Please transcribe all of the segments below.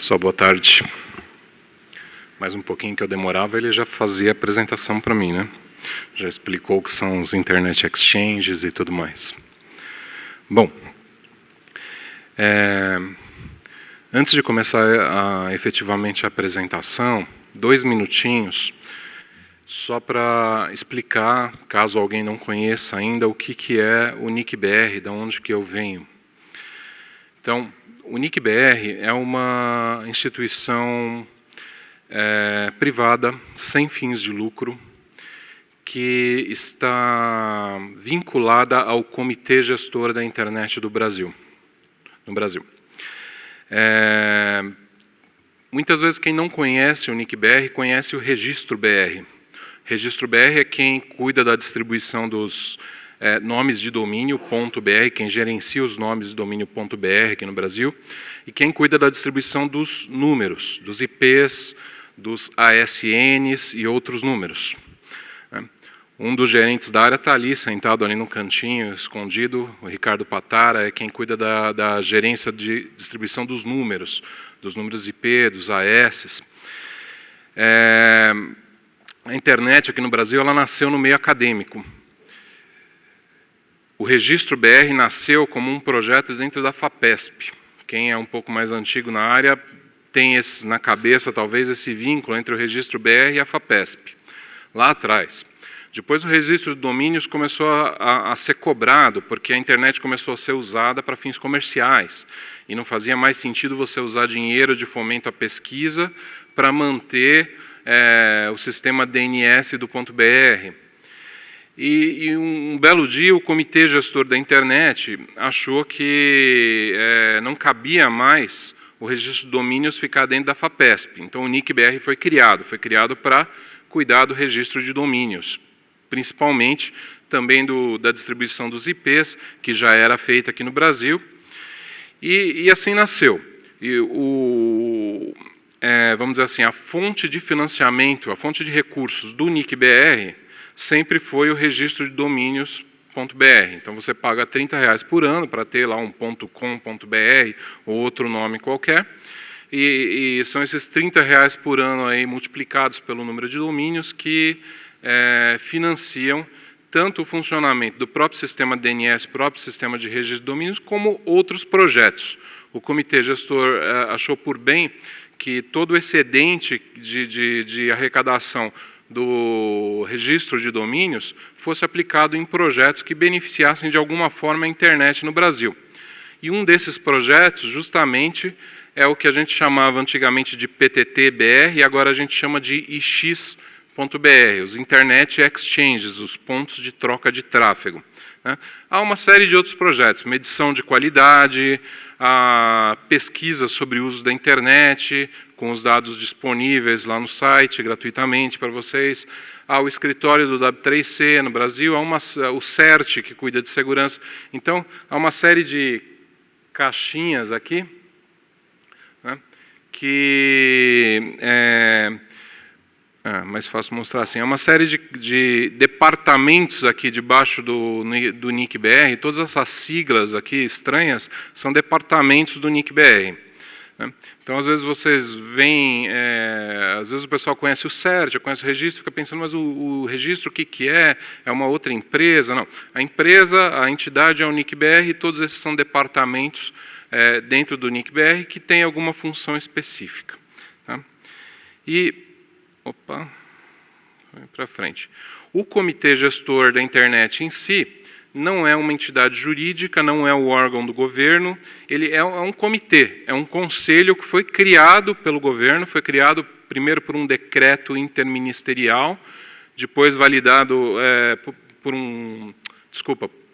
Pessoal, boa tarde. Mais um pouquinho que eu demorava, ele já fazia a apresentação para mim, né? Já explicou o que são os Internet Exchanges e tudo mais. Bom, antes de começar efetivamente a apresentação, 2 minutinhos, só para explicar, caso alguém não conheça ainda, o que é o NIC-BR, de onde que eu venho. Então, o NIC-BR é uma instituição privada, sem fins de lucro, que está vinculada ao Comitê Gestor da Internet do Brasil, no Brasil. Muitas vezes quem não conhece o NIC-BR conhece o Registro BR. Registro BR é quem cuida da distribuição dos nomes de domínio .br, quem gerencia os nomes de domínio .br aqui no Brasil, e quem cuida da distribuição dos números, dos IPs, dos ASNs e outros números. Um dos gerentes da área está ali, sentado ali no cantinho, escondido, o Ricardo Patara, é quem cuida da gerência de distribuição dos números IP, dos AS. A internet aqui no Brasil, ela nasceu no meio acadêmico. O Registro BR nasceu como um projeto dentro da FAPESP. Quem é um pouco mais antigo na área tem na cabeça, talvez, esse vínculo entre o Registro BR e a FAPESP, lá atrás. Depois o registro de domínios começou a ser cobrado, porque a internet começou a ser usada para fins comerciais, e não fazia mais sentido você usar dinheiro de fomento à pesquisa para manter o sistema DNS do .br. E um belo dia o Comitê Gestor da Internet achou que não cabia mais o registro de domínios ficar dentro da FAPESP. Então o NIC-BR foi criado para cuidar do registro de domínios, principalmente também da distribuição dos IPs, que já era feita aqui no Brasil, e assim nasceu. E vamos dizer assim, a fonte de financiamento, a fonte de recursos do NIC-BR sempre foi o registro de domínios.br. Então você paga R$30 por ano para ter lá um .com.br ou outro nome qualquer, e são esses R$30 por ano aí multiplicados pelo número de domínios que financiam tanto o funcionamento do próprio sistema DNS, próprio sistema de registro de domínios, como outros projetos. O Comitê Gestor achou por bem que todo o excedente de arrecadação do registro de domínios fosse aplicado em projetos que beneficiassem de alguma forma a internet no Brasil. E um desses projetos, justamente, é o que a gente chamava antigamente de PTT-BR, e agora a gente chama de IX.br, os Internet Exchanges, os pontos de troca de tráfego. Há uma série de outros projetos, medição de qualidade, a pesquisa sobre o uso da internet, com os dados disponíveis lá no site, gratuitamente para vocês. Há o escritório do W3C no Brasil, há o CERT, que cuida de segurança. Então, há uma série de caixinhas aqui, que mais fácil mostrar assim, é uma série de departamentos aqui debaixo do NIC-BR, todas essas siglas aqui estranhas são departamentos do NIC-BR. Então, às vezes vocês veem, às vezes o pessoal conhece o CERT, conhece o registro, fica pensando, mas o registro o que é? É uma outra empresa? Não, a empresa, a entidade é o NIC-BR e todos esses são departamentos dentro do NIC-BR que tem alguma função específica. Tá? Opa, vai para frente. O Comitê Gestor da Internet em si não é uma entidade jurídica, não é o órgão do governo, ele é um comitê, é um conselho que foi criado pelo governo, foi criado primeiro por um decreto interministerial, depois validado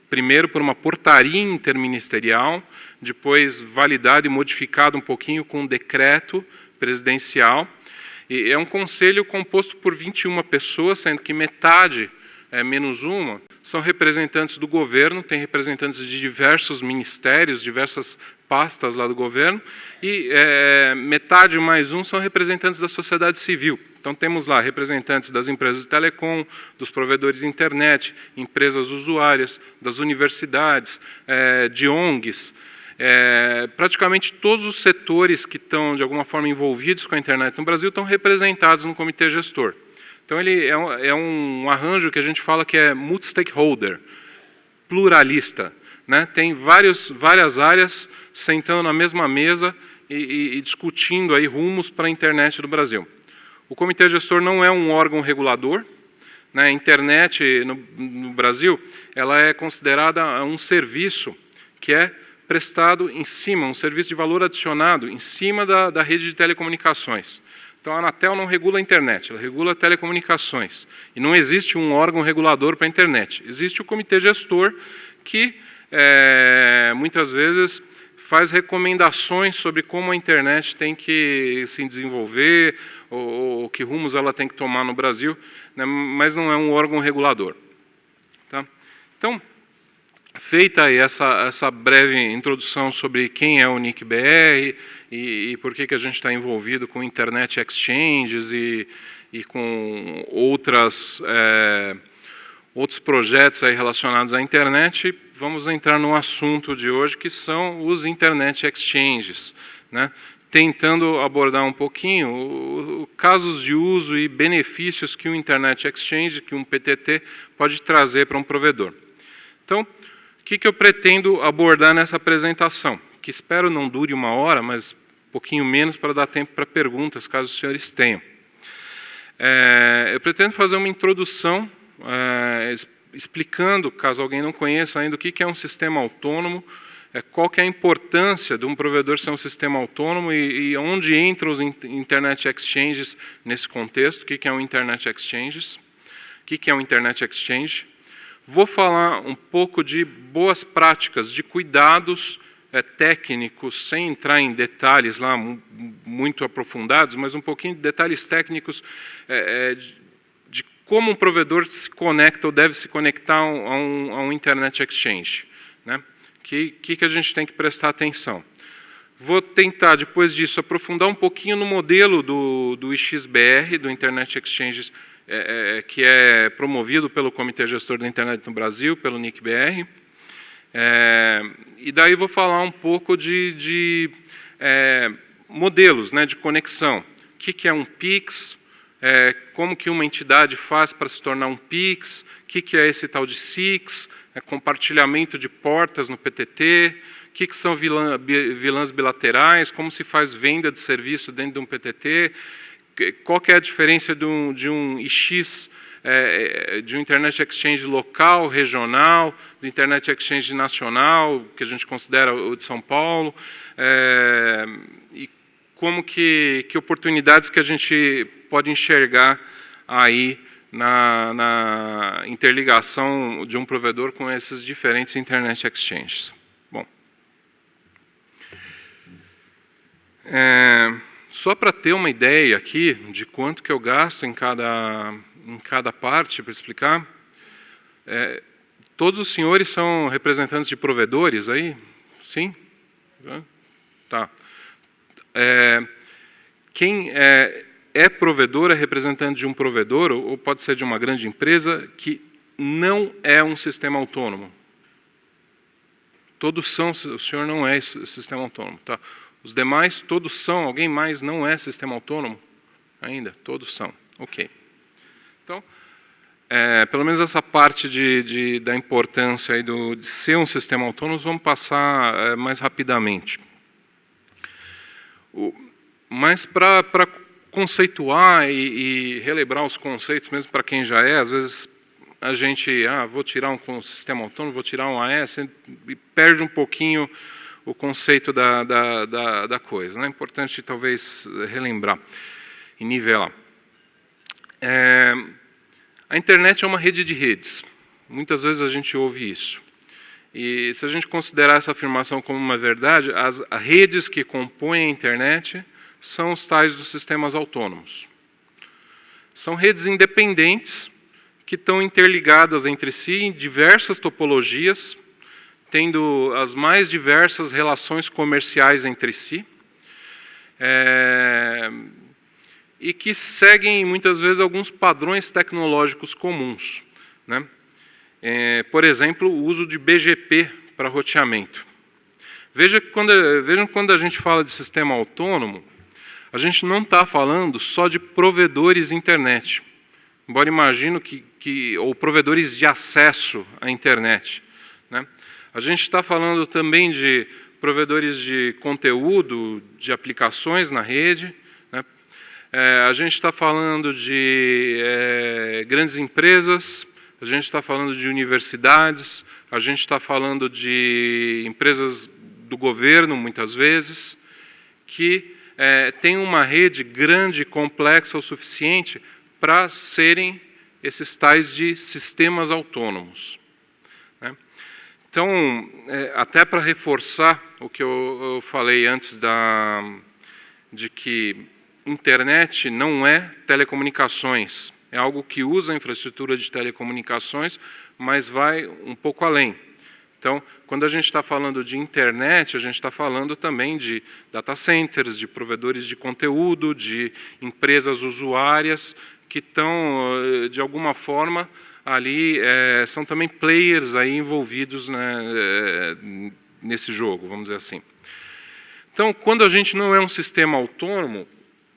primeiro por uma portaria interministerial, depois validado e modificado um pouquinho com um decreto presidencial. E é um conselho composto por 21 pessoas, sendo que metade, menos uma, são representantes do governo, tem representantes de diversos ministérios, diversas pastas lá do governo, e metade mais um são representantes da sociedade civil. Então temos lá representantes das empresas de telecom, dos provedores de internet, empresas usuárias, das universidades, de ONGs, praticamente todos os setores que estão, de alguma forma, envolvidos com a internet no Brasil estão representados no comitê gestor. Então, ele é um arranjo que a gente fala que é multi-stakeholder, pluralista, né? Tem várias áreas sentando na mesma mesa e discutindo aí rumos para a internet do Brasil. O comitê gestor não é um órgão regulador, né? A internet no Brasil ela é considerada um serviço que é prestado em cima, um serviço de valor adicionado em cima da rede de telecomunicações. Então, a Anatel não regula a internet, ela regula telecomunicações. E não existe um órgão regulador para a internet. Existe o comitê gestor que, muitas vezes, faz recomendações sobre como a internet tem que se desenvolver, ou que rumos ela tem que tomar no Brasil, né, mas não é um órgão regulador. Tá? Então, feita aí essa breve introdução sobre quem é o NIC-BR e por que a gente está envolvido com Internet Exchanges e com outros projetos aí relacionados à internet, vamos entrar no assunto de hoje, que são os Internet Exchanges, né? Tentando abordar um pouquinho casos de uso e benefícios que um Internet Exchange, que um PTT, pode trazer para um provedor. Então, o que eu pretendo abordar nessa apresentação? Que espero não dure 1 hora, mas um pouquinho menos para dar tempo para perguntas, caso os senhores tenham. Eu pretendo fazer uma introdução explicando, caso alguém não conheça ainda, o que é um sistema autônomo, qual que é a importância de um provedor ser um sistema autônomo e onde entram os Internet Exchanges nesse contexto, o que é um Internet Exchanges, o que é um Internet Exchange. Vou falar um pouco de boas práticas, de cuidados técnicos, sem entrar em detalhes lá muito aprofundados, mas um pouquinho de detalhes técnicos de como um provedor se conecta ou deve se conectar a um Internet Exchange, né? Que a gente tem que prestar atenção. Vou tentar, depois disso, aprofundar um pouquinho no modelo do IXBR, do Internet Exchange, que é promovido pelo Comitê Gestor da Internet no Brasil, pelo NIC-BR. E daí vou falar um pouco de modelos, né, de conexão. O que é um PIX, como que uma entidade faz para se tornar um PIX, o que é esse tal de SIX, compartilhamento de portas no PTT, o que são vilãs bilaterais, como se faz venda de serviço dentro de um PTT, qual que é a diferença de um IX, de um Internet Exchange local, regional, do Internet Exchange nacional, que a gente considera o de São Paulo, e como que oportunidades que a gente pode enxergar aí na interligação de um provedor com esses diferentes Internet Exchanges. Bom, só para ter uma ideia aqui de quanto que eu gasto em cada parte, para explicar, todos os senhores são representantes de provedores aí? Sim? Tá. Quem é provedor, é representante de um provedor, ou pode ser de uma grande empresa, que não é um sistema autônomo. Todos são, o senhor não é sistema autônomo. Tá? Os demais, todos são, alguém mais não é sistema autônomo? Ainda? Todos são. Ok. Então, pelo menos essa parte da importância aí de ser um sistema autônomo, vamos passar mais rapidamente. Mas para conceituar e relembrar os conceitos, mesmo para quem já às vezes a gente, vou tirar um sistema autônomo, vou tirar um AS, e perde um pouquinho o conceito da coisa. Né? É importante, talvez, relembrar e nivelar. A internet é uma rede de redes. Muitas vezes a gente ouve isso. E se a gente considerar essa afirmação como uma verdade, as redes que compõem a internet são os tais dos sistemas autônomos. São redes independentes que estão interligadas entre si em diversas topologias, tendo as mais diversas relações comerciais entre si, e que seguem, muitas vezes, alguns padrões tecnológicos comuns. Né? Por exemplo, o uso de BGP para roteamento. Vejam quando a gente fala de sistema autônomo, a gente não está falando só de provedores de internet. Embora imagino ou provedores de acesso à internet, né? A gente está falando também de provedores de conteúdo, de aplicações na rede, né? A gente está falando de grandes empresas, a gente está falando de universidades, a gente está falando de empresas do governo, muitas vezes, que tem uma rede grande e complexa o suficiente para serem esses tais de sistemas autônomos, né? Então, até para reforçar o que eu falei antes de que internet não é telecomunicações, é algo que usa a infraestrutura de telecomunicações, mas vai um pouco além. Então, quando a gente está falando de internet, a gente está falando também de data centers, de provedores de conteúdo, de empresas usuárias que estão, de alguma forma, ali, são também players aí envolvidos, né, nesse jogo, vamos dizer assim. Então, quando a gente não é um sistema autônomo,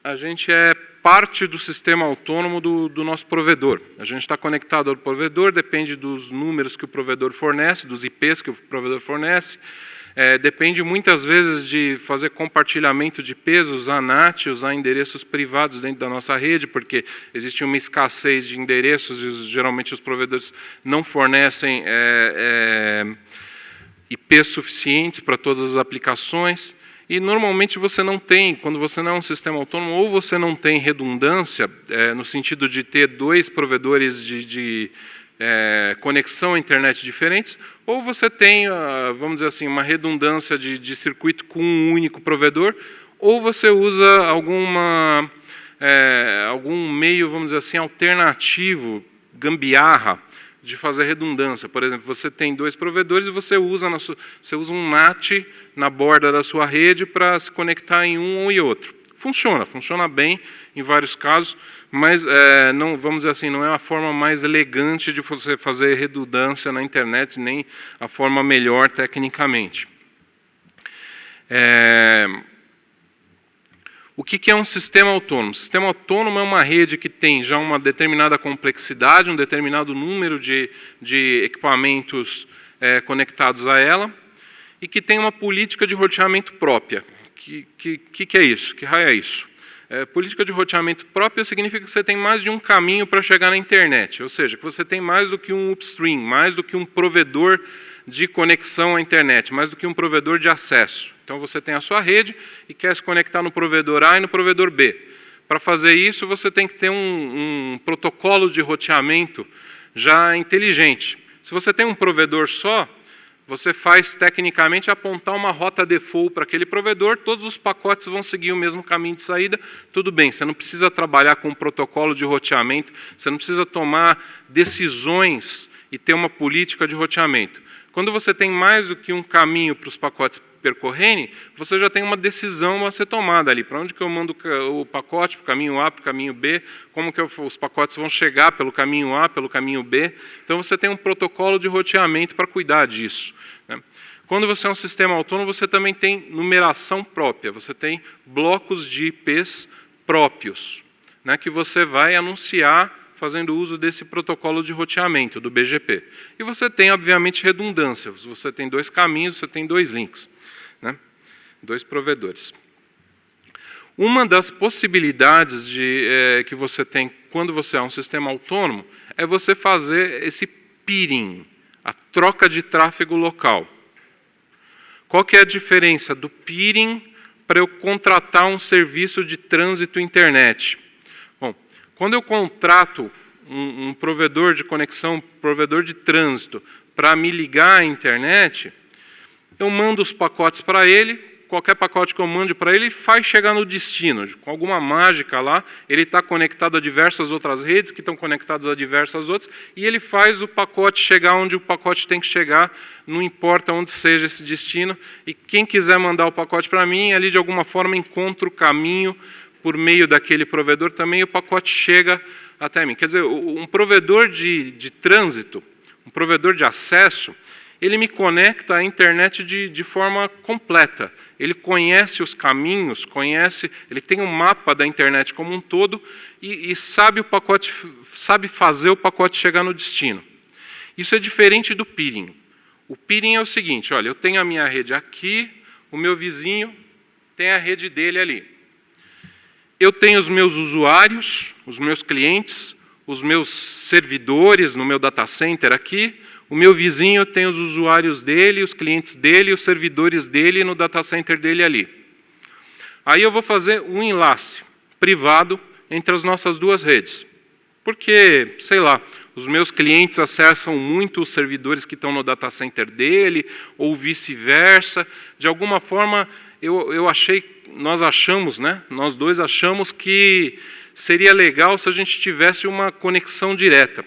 a gente é parte do sistema autônomo do nosso provedor. A gente está conectado ao provedor, depende dos números que o provedor fornece, dos IPs que o provedor fornece, depende muitas vezes de fazer compartilhamento de IPs, usar NAT, usar endereços privados dentro da nossa rede, porque existe uma escassez de endereços e geralmente os provedores não fornecem IPs suficientes para todas as aplicações. E normalmente você não tem, quando você não é um sistema autônomo, ou você não tem redundância, no sentido de ter dois provedores de conexão à internet diferentes, ou você tem, vamos dizer assim, uma redundância de circuito com um único provedor, ou você usa algum meio, vamos dizer assim, alternativo, gambiarra, de fazer redundância. Por exemplo, você tem dois provedores e você usa um NAT na borda da sua rede para se conectar em um ou em outro. Funciona bem em vários casos, mas não, vamos dizer assim, não é a forma mais elegante de você fazer redundância na internet, nem a forma melhor tecnicamente. O que é um sistema autônomo? O sistema autônomo é uma rede que tem já uma determinada complexidade, um determinado número de equipamentos conectados a ela, e que tem uma política de roteamento própria. Que é isso? Que raio é isso? Política de roteamento própria significa que você tem mais de um caminho para chegar na internet, ou seja, que você tem mais do que um upstream, mais do que um provedor de conexão à internet, mais do que um provedor de acesso. Então você tem a sua rede e quer se conectar no provedor A e no provedor B. Para fazer isso, você tem que ter um protocolo de roteamento já inteligente. Se você tem um provedor só, você faz tecnicamente apontar uma rota default para aquele provedor, todos os pacotes vão seguir o mesmo caminho de saída, tudo bem, você não precisa trabalhar com um protocolo de roteamento, você não precisa tomar decisões e ter uma política de roteamento. Quando você tem mais do que um caminho para os pacotes percorrerem, você já tem uma decisão a ser tomada ali. Para onde que eu mando o pacote, para o caminho A, para o caminho B, como que os pacotes vão chegar pelo caminho A, pelo caminho B. Então você tem um protocolo de roteamento para cuidar disso, né? Quando você é um sistema autônomo, você também tem numeração própria, você tem blocos de IPs próprios, né, que você vai anunciar fazendo uso desse protocolo de roteamento, do BGP. E você tem, obviamente, redundância. Você tem dois caminhos, você tem dois links, né? Dois provedores. Uma das possibilidades que você tem quando você é um sistema autônomo é você fazer esse peering, a troca de tráfego local. Qual que é a diferença do peering para eu contratar um serviço de trânsito internet? Bom, quando eu contrato um provedor de conexão, provedor de trânsito, para me ligar à internet, eu mando os pacotes para ele, qualquer pacote que eu mande para ele faz chegar no destino. Com alguma mágica lá, ele está conectado a diversas outras redes, que estão conectadas a diversas outras, e ele faz o pacote chegar onde o pacote tem que chegar, não importa onde seja esse destino, e quem quiser mandar o pacote para mim, ali de alguma forma encontra o caminho por meio daquele provedor também, e o pacote chega até mim. Quer dizer, um provedor de trânsito, um provedor de acesso, ele me conecta à internet de forma completa. Ele conhece os caminhos, ele tem um mapa da internet como um todo e sabe fazer o pacote chegar no destino. Isso é diferente do peering. O peering é o seguinte, olha, eu tenho a minha rede aqui, o meu vizinho tem a rede dele ali. Eu tenho os meus usuários, os meus clientes, os meus servidores no meu data center aqui, o meu vizinho tem os usuários dele, os clientes dele, os servidores dele no data center dele ali. Aí eu vou fazer um enlace privado entre as nossas duas redes. Porque, sei lá, os meus clientes acessam muito os servidores que estão no data center dele, ou vice-versa. De alguma forma, nós dois achamos que seria legal se a gente tivesse uma conexão direta.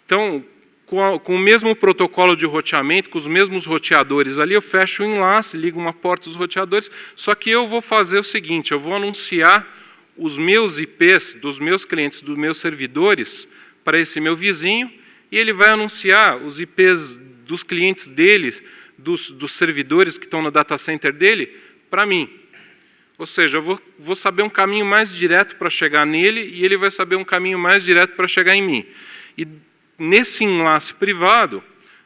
Então, com o mesmo protocolo de roteamento, com os mesmos roteadores ali, eu fecho o enlace, ligo uma porta dos roteadores, só que eu vou fazer o seguinte, eu vou anunciar os meus IPs dos meus clientes, dos meus servidores, para esse meu vizinho, e ele vai anunciar os IPs dos clientes deles, dos servidores que estão no data center dele, para mim. Ou seja, eu vou saber um caminho mais direto para chegar nele, e ele vai saber um caminho mais direto para chegar em mim. E nesse enlace privado,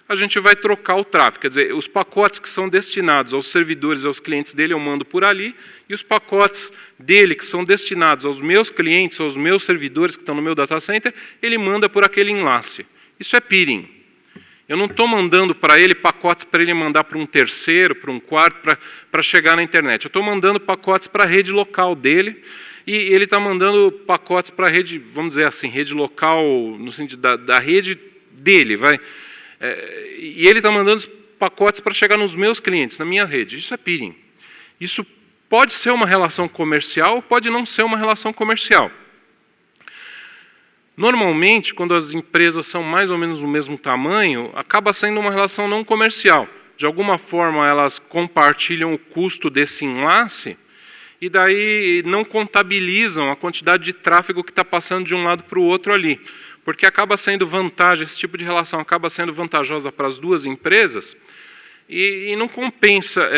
a gente vai trocar o tráfego. Quer dizer, os pacotes que são destinados aos servidores e aos clientes dele, eu mando por ali, e os pacotes dele que são destinados aos meus clientes, aos meus servidores que estão no meu data center, ele manda por aquele enlace. Isso é peering. Eu não estou mandando para ele pacotes para ele mandar para um terceiro, para um quarto, para chegar na internet. Eu estou mandando pacotes para a rede local dele, e ele está mandando pacotes para a rede, vamos dizer assim, rede local, no sentido da rede dele, e ele está mandando pacotes para chegar nos meus clientes, na minha rede. Isso é peering. Isso pode ser uma relação comercial, pode não ser uma relação comercial. Normalmente, quando as empresas são mais ou menos do mesmo tamanho, acaba sendo uma relação não comercial. De alguma forma, elas compartilham o custo desse enlace, e daí não contabilizam a quantidade de tráfego que está passando de um lado para o outro ali. Porque acaba sendo vantagem, esse tipo de relação acaba sendo vantajosa para as duas empresas, e não compensa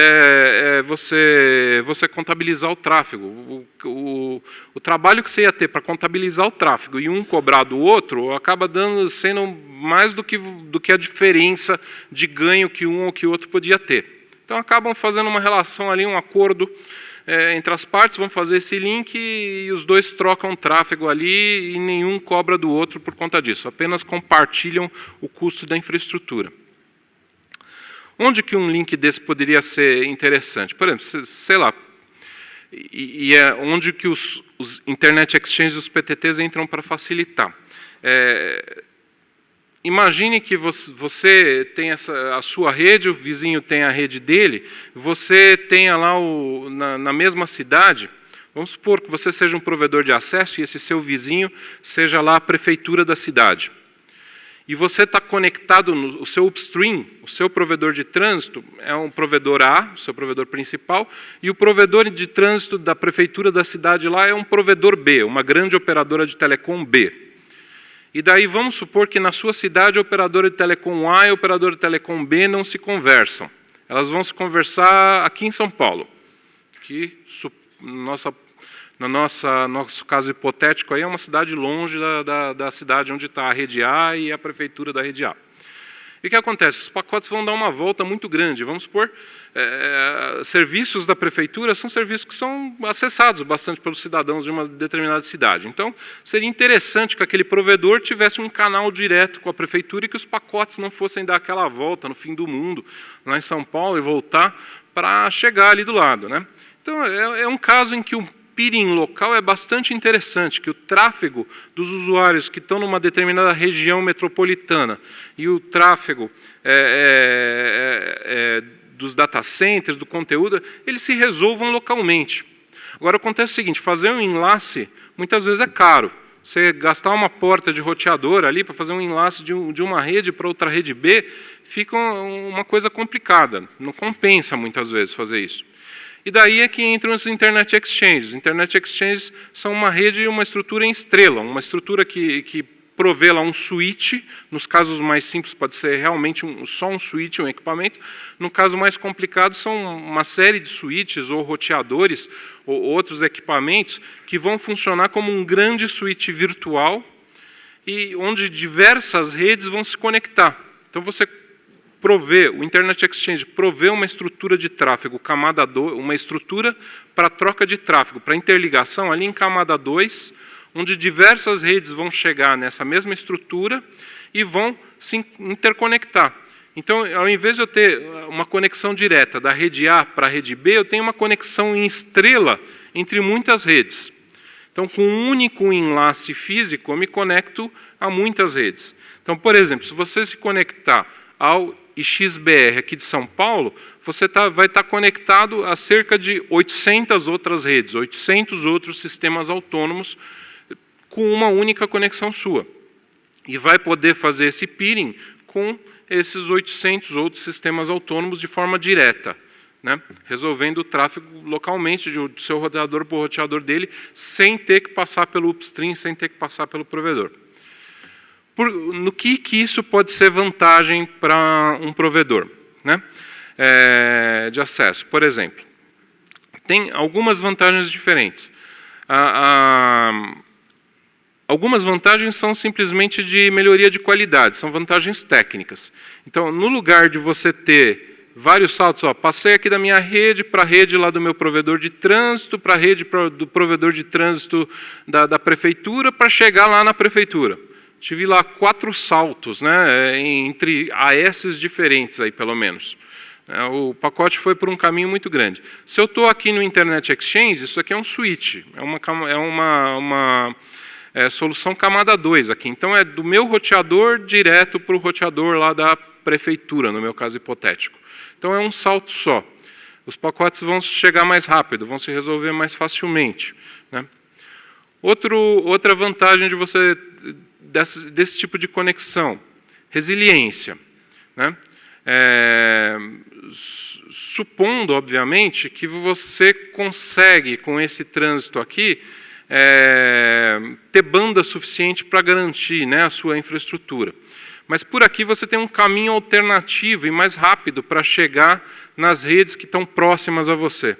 você contabilizar o tráfego. O trabalho que você ia ter para contabilizar o tráfego e um cobrar do outro, acaba sendo mais do que a diferença de ganho que um ou que o outro podia ter. Então acabam fazendo uma relação ali, um acordo entre as partes, vão fazer esse link e os dois trocam tráfego ali e nenhum cobra do outro por conta disso, apenas compartilham o custo da infraestrutura. Onde que um link desse poderia ser interessante? Por exemplo, sei lá, é onde que os Internet Exchanges e os PTTs entram para facilitar. Imagine que você tem a sua rede, o vizinho tem a rede dele, você tenha lá na mesma cidade, vamos supor que você seja um provedor de acesso e esse seu vizinho seja lá a prefeitura da cidade. E você está conectado no seu upstream, o seu provedor de trânsito é um provedor A, o seu provedor principal, e o provedor de trânsito da prefeitura da cidade lá é um provedor B, uma grande operadora de telecom B. E daí vamos supor que na sua cidade a operadora de telecom A e a operadora de telecom B não se conversam. Elas vão se conversar aqui em São Paulo, que nosso caso hipotético aí é uma cidade longe da cidade onde está a rede A e a prefeitura da rede A. E o que acontece? Os pacotes vão dar uma volta muito grande. Vamos supor, serviços da prefeitura são serviços que são acessados bastante pelos cidadãos de uma determinada cidade. Então, seria interessante que aquele provedor tivesse um canal direto com a prefeitura e que os pacotes não fossem dar aquela volta no fim do mundo, lá em São Paulo, e voltar para chegar ali do lado, né? Então, é um caso em que o peering local é bastante interessante, que o tráfego dos usuários que estão numa determinada região metropolitana e o tráfego dos data centers, do conteúdo, eles se resolvam localmente. Agora, acontece o seguinte, fazer um enlace muitas vezes é caro. Você gastar uma porta de roteador ali para fazer um enlace de uma rede para outra rede B, fica uma coisa complicada. Não compensa muitas vezes fazer isso. E daí é que entram os Internet Exchanges. Internet Exchanges são uma rede e uma estrutura em estrela, uma estrutura que prover lá um switch. Nos casos mais simples pode ser realmente só um switch, um equipamento. No caso mais complicado são uma série de switches ou roteadores ou outros equipamentos que vão funcionar como um grande switch virtual e onde diversas redes vão se conectar. Então você o Internet Exchange provê uma estrutura de tráfego camada 2, uma estrutura para troca de tráfego, para interligação ali em camada 2, onde diversas redes vão chegar nessa mesma estrutura e vão se interconectar. Então, ao invés de eu ter uma conexão direta da rede A para a rede B, eu tenho uma conexão em estrela entre muitas redes. Então, com um único enlace físico, eu me conecto a muitas redes. Então, por exemplo, se você se conectar ao IXBR aqui de São Paulo, você vai estar conectado a cerca de 800 outras redes, 800 outros sistemas autônomos com uma única conexão sua. E vai poder fazer esse peering com esses 800 outros sistemas autônomos de forma direta, né? Resolvendo o tráfego localmente do seu roteador para o roteador dele, sem ter que passar pelo upstream, sem ter que passar pelo provedor. No que isso pode ser vantagem para um provedor, né? De acesso? Por exemplo, tem algumas vantagens diferentes. Algumas vantagens são simplesmente de melhoria de qualidade, são vantagens técnicas. Então, no lugar de você ter vários saltos, passei aqui da minha rede para a rede lá do meu provedor de trânsito, para a rede do provedor de trânsito da prefeitura, para chegar lá na prefeitura. Tive lá 4 saltos, né, entre AS diferentes, aí, pelo menos. O pacote foi por um caminho muito grande. Se eu estou aqui no Internet Exchange, isso aqui é um switch, é uma solução camada 2 aqui. Então, é do meu roteador direto para o roteador lá da prefeitura, no meu caso hipotético. Então, é um salto só. Os pacotes vão chegar mais rápido, vão se resolver mais facilmente, né? Outra vantagem de você desse tipo de conexão, resiliência, né? Supondo, obviamente, que você consegue, com esse trânsito aqui, ter banda suficiente para garantir, né, a sua infraestrutura. Mas por aqui você tem um caminho alternativo e mais rápido para chegar nas redes que estão próximas a você.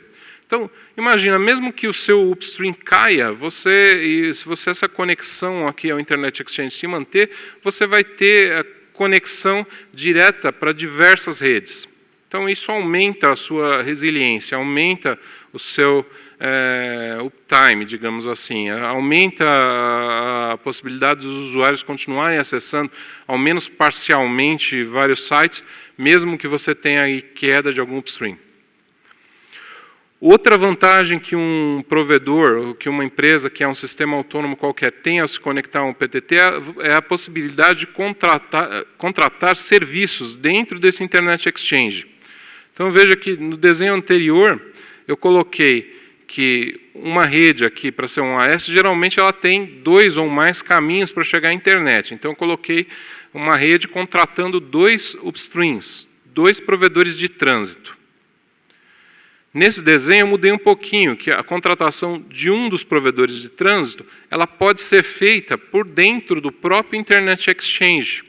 Então, imagina, mesmo que o seu upstream caia, se você essa conexão aqui ao Internet Exchange se manter, você vai ter a conexão direta para diversas redes. Então, isso aumenta a sua resiliência, aumenta o seu uptime, digamos assim, aumenta a possibilidade dos usuários continuarem acessando, ao menos parcialmente, vários sites, mesmo que você tenha aí queda de algum upstream. Outra vantagem que um provedor, que uma empresa, que é um sistema autônomo qualquer, tem ao se conectar a um PTT é a possibilidade de contratar serviços dentro desse Internet Exchange. Então, veja que no desenho anterior, eu coloquei que uma rede aqui, para ser um AS, geralmente ela tem 2 ou mais caminhos para chegar à internet. Então, eu coloquei uma rede contratando 2 upstreams, 2 provedores de trânsito. Nesse desenho, eu mudei um pouquinho, que a contratação de um dos provedores de trânsito, ela pode ser feita por dentro do próprio Internet Exchange.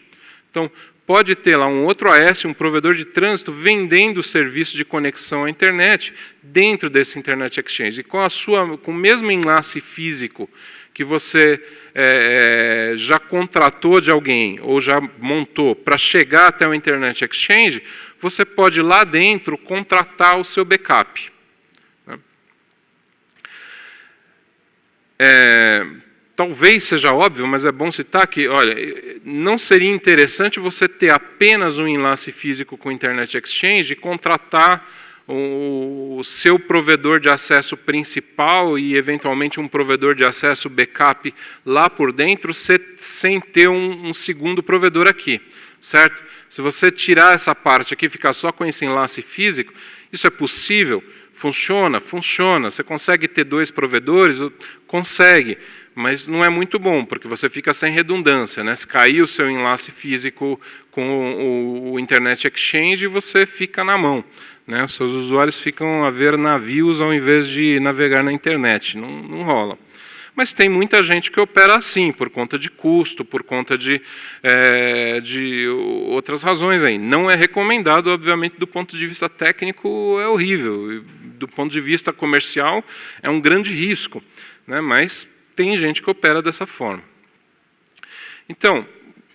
Então, pode ter lá um outro AS, um provedor de trânsito, vendendo o serviço de conexão à internet dentro desse Internet Exchange. E com o mesmo enlace físico que você já contratou de alguém ou já montou para chegar até o Internet Exchange, você pode lá dentro contratar o seu backup. Talvez seja óbvio, mas é bom citar que, olha, não seria interessante você ter apenas um enlace físico com o Internet Exchange e contratar o seu provedor de acesso principal e, eventualmente, um provedor de acesso backup lá por dentro, sem ter um segundo provedor aqui, certo? Se você tirar essa parte aqui e ficar só com esse enlace físico, isso é possível? Funciona? Funciona. Você consegue ter 2 provedores? Consegue, mas não é muito bom, porque você fica sem redundância, né? Se cair o seu enlace físico com o Internet Exchange, você fica na mão, né? Os seus usuários ficam a ver navios ao invés de navegar na internet. Não rola. Mas tem muita gente que opera assim, por conta de custo, por conta de outras razões aí. Não é recomendado, obviamente, do ponto de vista técnico, é horrível. Do ponto de vista comercial, é um grande risco, né? Mas tem gente que opera dessa forma. Então,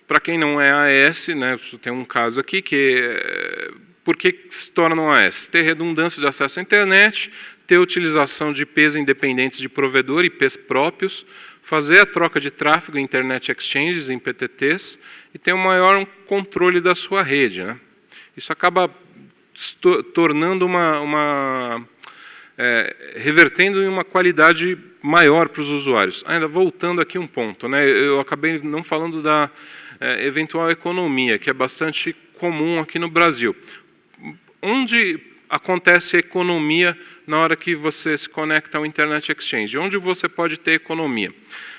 para quem não é AES, né, tem um caso aqui que por que se torna um AES? Ter redundância de acesso à internet, ter utilização de IPs independentes de provedor, IPs próprios, fazer a troca de tráfego em Internet Exchanges, em PTTs, e ter um maior controle da sua rede, né? Isso acaba tornando revertendo em uma qualidade maior para os usuários. Ainda voltando aqui um ponto, né? Eu acabei não falando da eventual economia, que é bastante comum aqui no Brasil. Onde acontece a economia na hora que você se conecta ao Internet Exchange? Onde você pode ter economia?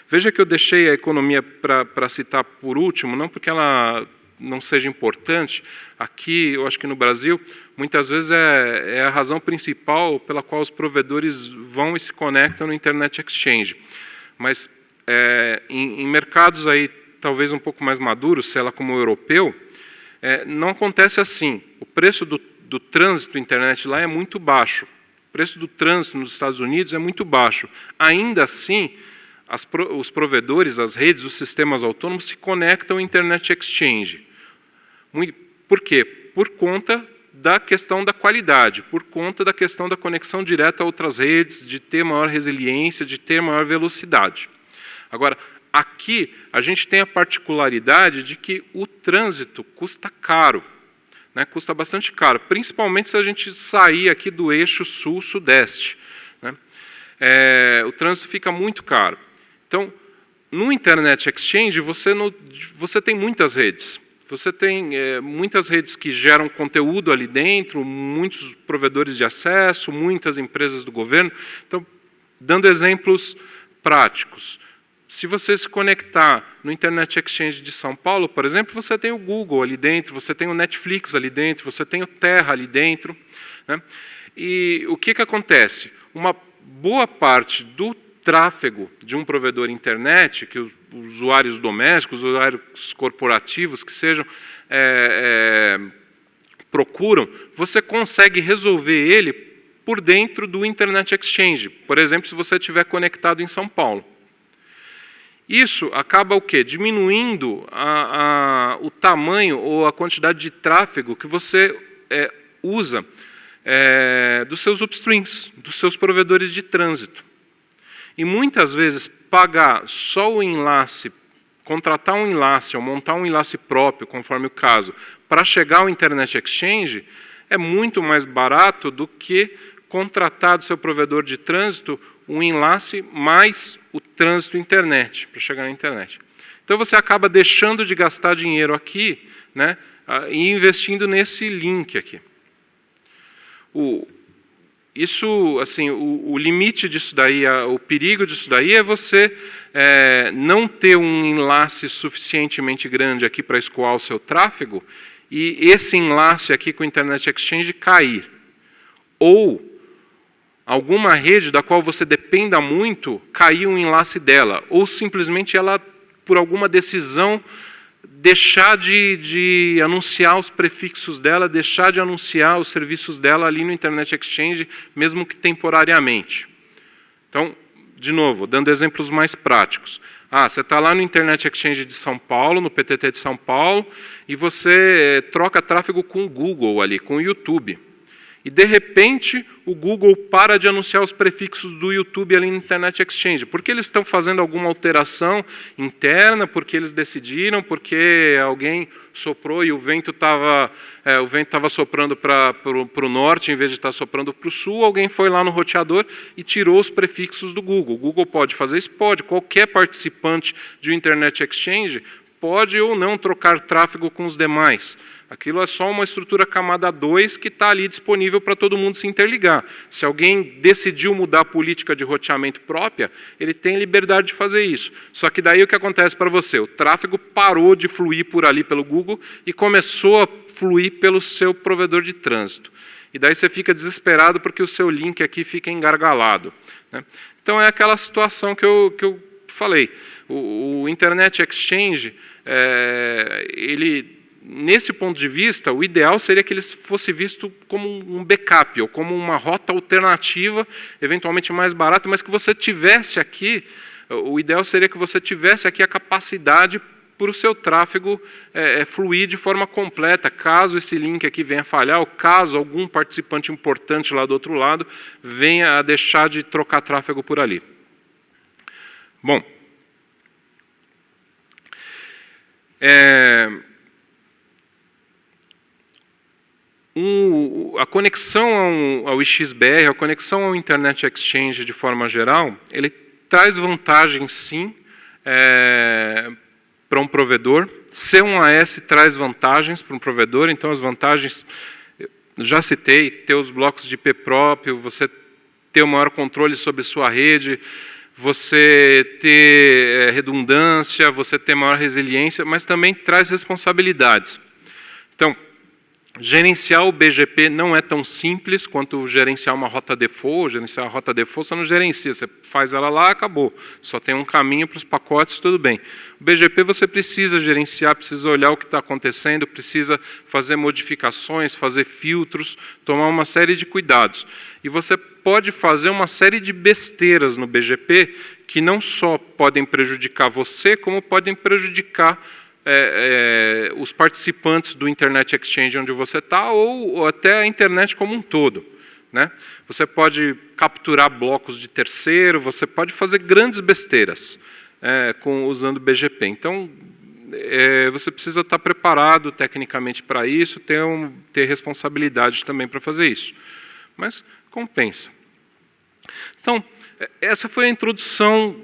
Veja que eu deixei a economia para citar por último, não porque ela não seja importante. Aqui, eu acho que no Brasil, muitas vezes é a razão principal pela qual os provedores vão e se conectam no Internet Exchange. Mas em mercados aí talvez um pouco mais maduros, sei lá, como o europeu, não acontece assim. O preço do trânsito internet lá é muito baixo. O preço do trânsito nos Estados Unidos é muito baixo. Ainda assim, os provedores, as redes, os sistemas autônomos se conectam ao Internet Exchange. Por quê? Por conta da questão da qualidade, por conta da questão da conexão direta a outras redes, de ter maior resiliência, de ter maior velocidade. Agora, aqui a gente tem a particularidade de que o trânsito custa caro. Né, custa bastante caro, principalmente se a gente sair aqui do eixo sul-sudeste. Né? O trânsito fica muito caro. Então, no Internet Exchange, você tem muitas redes. Você tem muitas redes que geram conteúdo ali dentro, muitos provedores de acesso, muitas empresas do governo. Então, dando exemplos práticos. Se você se conectar no Internet Exchange de São Paulo, por exemplo, você tem o Google ali dentro, você tem o Netflix ali dentro, você tem o Terra ali dentro. Né? E o que acontece? Uma boa parte do tráfego de um provedor internet, que os usuários domésticos, os usuários corporativos que sejam, procuram, você consegue resolver ele por dentro do Internet Exchange. Por exemplo, se você estiver conectado em São Paulo. Isso acaba o quê? Diminuindo o tamanho ou a quantidade de tráfego que você usa dos seus upstreams, dos seus provedores de trânsito. E muitas vezes pagar só o enlace, contratar um enlace ou montar um enlace próprio, conforme o caso, para chegar ao Internet Exchange, é muito mais barato do que contratar do seu provedor de trânsito um enlace mais o trânsito internet, para chegar na internet. Então você acaba deixando de gastar dinheiro aqui, né, e investindo nesse link aqui. O limite disso daí, o perigo disso daí é você não ter um enlace suficientemente grande aqui para escoar o seu tráfego e esse enlace aqui com o Internet Exchange cair. Ou alguma rede da qual você dependa muito, cair um enlace dela, ou simplesmente ela, por alguma decisão, deixar de anunciar os prefixos dela, deixar de anunciar os serviços dela ali no Internet Exchange, mesmo que temporariamente. Então, de novo, dando exemplos mais práticos. Você está lá no Internet Exchange de São Paulo, no PTT de São Paulo, e você troca tráfego com o Google ali, com o YouTube. E, de repente, o Google para de anunciar os prefixos do YouTube ali no Internet Exchange. Porque eles estão fazendo alguma alteração interna, porque eles decidiram, porque alguém soprou e o vento estava soprando para o norte, em vez de estar soprando para o sul, alguém foi lá no roteador e tirou os prefixos do Google. O Google pode fazer isso? Pode. Qualquer participante de um Internet Exchange pode ou não trocar tráfego com os demais. Aquilo é só uma estrutura camada 2 que está ali disponível para todo mundo se interligar. Se alguém decidiu mudar a política de roteamento própria, ele tem liberdade de fazer isso. Só que daí o que acontece para você? O tráfego parou de fluir por ali pelo Google e começou a fluir pelo seu provedor de trânsito. E daí você fica desesperado porque o seu link aqui fica engargalado. Né? Então, é aquela situação que eu falei. O Internet Exchange, ele, nesse ponto de vista, o ideal seria que ele fosse visto como um backup, ou como uma rota alternativa, eventualmente mais barata, mas que você tivesse aqui, o ideal seria que você tivesse aqui a capacidade para o seu tráfego fluir de forma completa, caso esse link aqui venha a falhar, ou caso algum participante importante lá do outro lado venha a deixar de trocar tráfego por ali. Bom, a conexão ao IXBR, a conexão ao Internet Exchange de forma geral, ele traz vantagens sim para um provedor. Ser um AS traz vantagens para um provedor, então as vantagens, já citei, ter os blocos de IP próprio, você ter o maior controle sobre sua rede, você ter redundância, você ter maior resiliência, mas também traz responsabilidades. Então, gerenciar o BGP não é tão simples quanto gerenciar uma rota default. Gerenciar a rota default você não gerencia, você faz ela lá, acabou. Só tem um caminho para os pacotes, tudo bem. O BGP você precisa gerenciar, precisa olhar o que está acontecendo, precisa fazer modificações, fazer filtros, tomar uma série de cuidados. E você pode fazer uma série de besteiras no BGP que não só podem prejudicar você, como podem prejudicar os participantes do Internet Exchange onde você está, ou até a internet como um todo. Né? Você pode capturar blocos de terceiro, você pode fazer grandes besteiras usando BGP. Então, você precisa estar preparado tecnicamente para isso, ter responsabilidade também para fazer isso. Mas compensa. Então, essa foi a introdução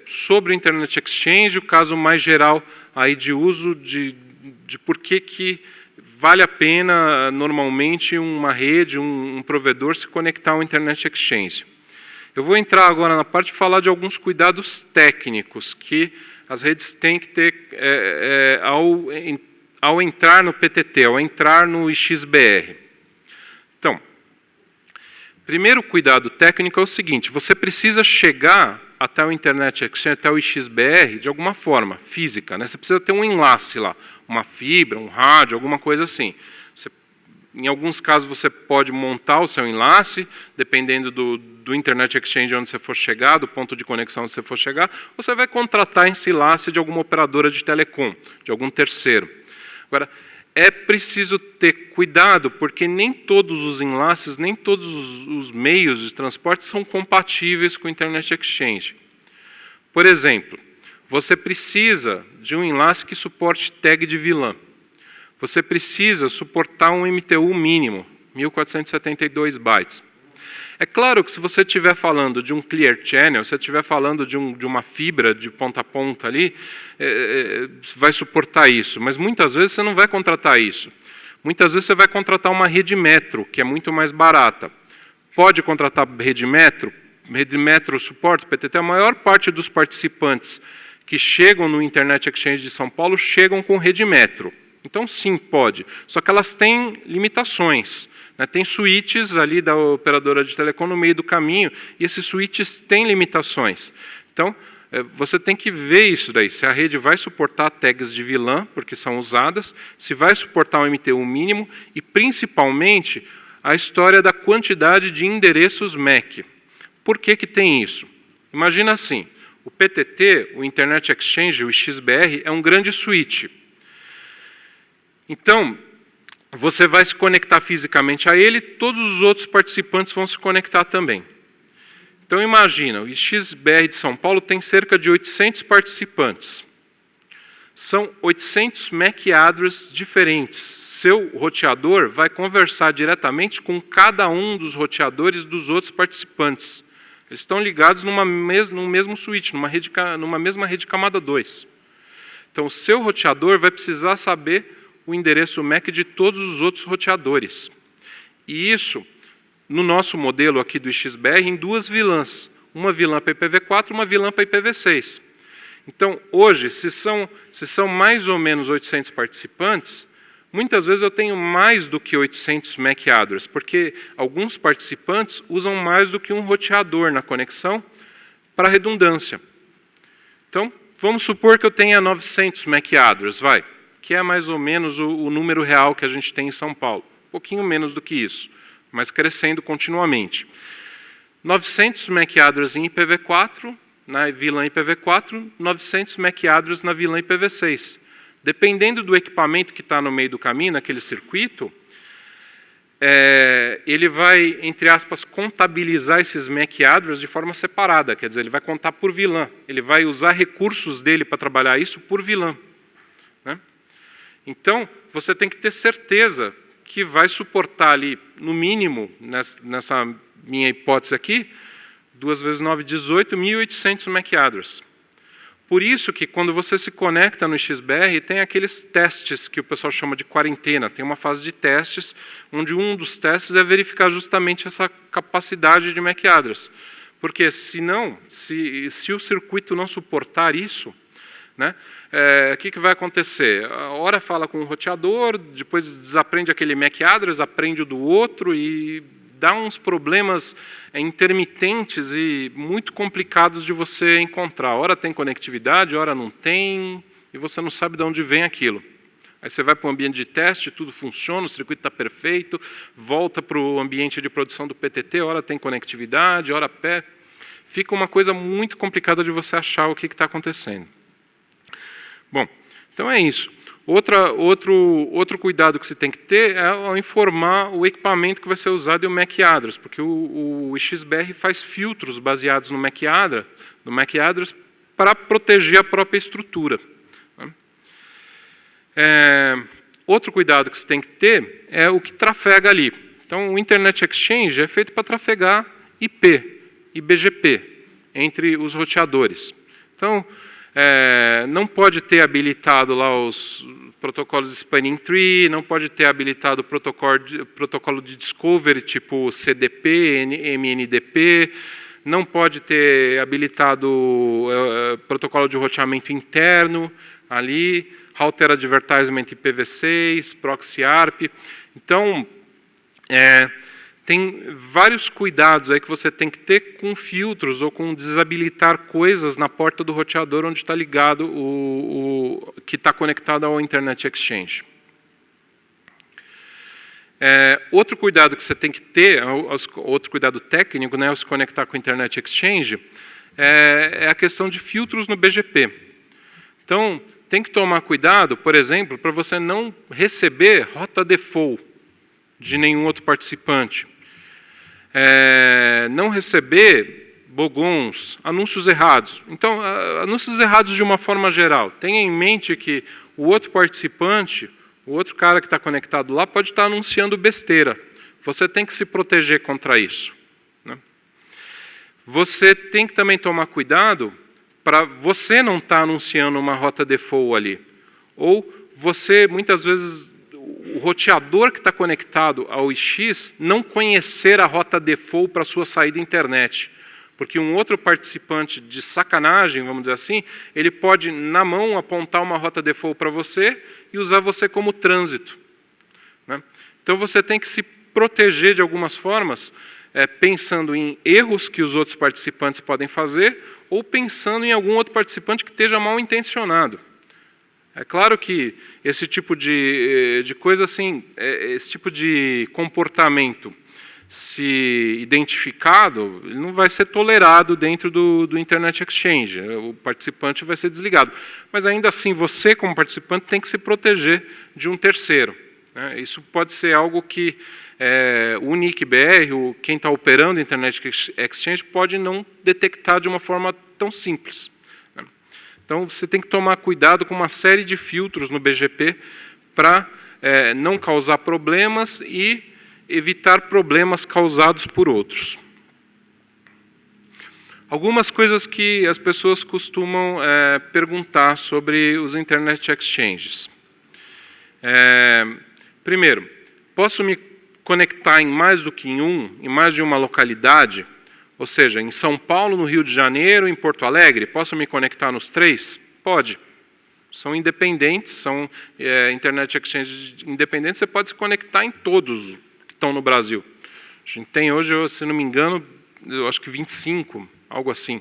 sobre o Internet Exchange, o caso mais geral aí de uso de por que vale a pena, normalmente, uma rede, um provedor se conectar ao Internet Exchange. Eu vou entrar agora na parte de falar de alguns cuidados técnicos que as redes têm que ter ao entrar no PTT, ao entrar no IXBR. Então, primeiro cuidado técnico é o seguinte: você precisa chegar até o Internet Exchange, até o IXBR, de alguma forma, física. Né? Você precisa ter um enlace lá, uma fibra, um rádio, alguma coisa assim. Em alguns casos você pode montar o seu enlace, dependendo do Internet Exchange onde você for chegar, do ponto de conexão onde você for chegar, você vai contratar esse enlace de alguma operadora de telecom, de algum terceiro. Agora, é preciso ter cuidado, porque nem todos os enlaces, nem todos os meios de transporte são compatíveis com o Internet Exchange. Por exemplo, você precisa de um enlace que suporte tag de VLAN. Você precisa suportar um MTU mínimo, 1472 bytes. É claro que se você estiver falando de um clear channel, se você estiver falando de uma fibra de ponta a ponta ali, vai suportar isso. Mas muitas vezes você não vai contratar isso. Muitas vezes você vai contratar uma rede metro, que é muito mais barata. Pode contratar rede metro? Rede metro suporta o PTT. A maior parte dos participantes que chegam no Internet Exchange de São Paulo chegam com rede metro. Então, sim, pode. Só que elas têm limitações. Tem switches ali da operadora de telecom no meio do caminho, e esses switches têm limitações. Então, você tem que ver isso daí, se a rede vai suportar tags de VLAN, porque são usadas, se vai suportar um MTU mínimo, e principalmente a história da quantidade de endereços MAC. Por que tem isso? Imagina assim, o PTT, o Internet Exchange, o IXBR, é um grande switch. Então, você vai se conectar fisicamente a ele, todos os outros participantes vão se conectar também. Então, imagina, o IXBR de São Paulo tem cerca de 800 participantes. São 800 MAC addresses diferentes. Seu roteador vai conversar diretamente com cada um dos roteadores dos outros participantes. Eles estão ligados num mesmo switch, numa mesma rede camada 2. Então, o seu roteador vai precisar saber o endereço MAC de todos os outros roteadores. E isso, no nosso modelo aqui do IXBR, em duas VLANs. Uma VLAN para IPv4 e uma VLAN para IPv6. Então, hoje, se são mais ou menos 800 participantes, muitas vezes eu tenho mais do que 800 MAC address, porque alguns participantes usam mais do que um roteador na conexão para redundância. Então, vamos supor que eu tenha 900 MAC address, que é mais ou menos o número real que a gente tem em São Paulo. Um pouquinho menos do que isso, mas crescendo continuamente. 900 MAC address em IPv4, na VLAN IPv4, 900 MAC address na VLAN IPv6. Dependendo do equipamento que está no meio do caminho, naquele circuito, ele vai, entre aspas, contabilizar esses MAC address de forma separada, quer dizer, ele vai contar por VLAN, ele vai usar recursos dele para trabalhar isso por VLAN. Né? Então, você tem que ter certeza que vai suportar ali, no mínimo, nessa minha hipótese aqui, 2 vezes 9, 18, 1.800 MAC address. Por isso que quando você se conecta no XBR, tem aqueles testes que o pessoal chama de quarentena. Tem uma fase de testes, onde um dos testes é verificar justamente essa capacidade de MAC address. Porque senão, se o circuito não suportar isso, né, o que vai acontecer? A hora fala com o roteador, depois desaprende aquele MAC address, aprende o do outro e dá uns problemas intermitentes e muito complicados de você encontrar. Ora tem conectividade, ora não tem, e você não sabe de onde vem aquilo. Aí você vai para o ambiente de teste, tudo funciona, o circuito está perfeito, volta para o ambiente de produção do PTT, ora tem conectividade, ora pé. Fica uma coisa muito complicada de você achar o que está acontecendo. Bom, então é isso. Outro cuidado que você tem que ter é ao informar o equipamento que vai ser usado e o MAC address, porque o XBR faz filtros baseados no MAC address para proteger a própria estrutura. Outro cuidado que você tem que ter é o que trafega ali. Então, o Internet Exchange é feito para trafegar IP e BGP entre os roteadores. Então, não pode ter habilitado lá os protocolos de Spanning Tree, não pode ter habilitado o protocolo de Discovery, tipo CDP, MNDP, não pode ter habilitado protocolo de roteamento interno ali, Router Advertisement IPv6, Proxy ARP. Então, tem vários cuidados aí que você tem que ter com filtros ou com desabilitar coisas na porta do roteador onde está ligado que está conectado ao Internet Exchange. Outro cuidado que você tem que ter, outro cuidado técnico, né, ao se conectar com o Internet Exchange, é a questão de filtros no BGP. Então, tem que tomar cuidado, por exemplo, para você não receber rota default de nenhum outro participante. Não receber bogons, anúncios errados. Então, anúncios errados de uma forma geral. Tenha em mente que o outro participante, o outro cara que está conectado lá, pode estar anunciando besteira. Você tem que se proteger contra isso. Né? Você tem que também tomar cuidado para você não estar anunciando uma rota default ali. Ou você, muitas vezes, o roteador que está conectado ao IX não conhecer a rota default para a sua saída internet. Porque um outro participante de sacanagem, vamos dizer assim, ele pode, na mão, apontar uma rota default para você e usar você como trânsito. Né? Então, você tem que se proteger de algumas formas, pensando em erros que os outros participantes podem fazer ou pensando em algum outro participante que esteja mal intencionado. É claro que esse tipo de coisa assim, esse tipo de comportamento, se identificado, ele não vai ser tolerado dentro do Internet Exchange. O participante vai ser desligado. Mas ainda assim, você como participante tem que se proteger de um terceiro. Né? Isso pode ser algo que o NIC-BR, quem está operando o Internet Exchange, pode não detectar de uma forma tão simples. Então, você tem que tomar cuidado com uma série de filtros no BGP para não causar problemas e evitar problemas causados por outros. Algumas coisas que as pessoas costumam perguntar sobre os Internet Exchanges. Primeiro, posso me conectar em mais do que em mais de uma localidade? Ou seja, em São Paulo, no Rio de Janeiro, em Porto Alegre, posso me conectar nos 3? Pode. São independentes, são Internet Exchange independentes, você pode se conectar em todos que estão no Brasil. A gente tem hoje, se não me engano, eu acho que 25, algo assim.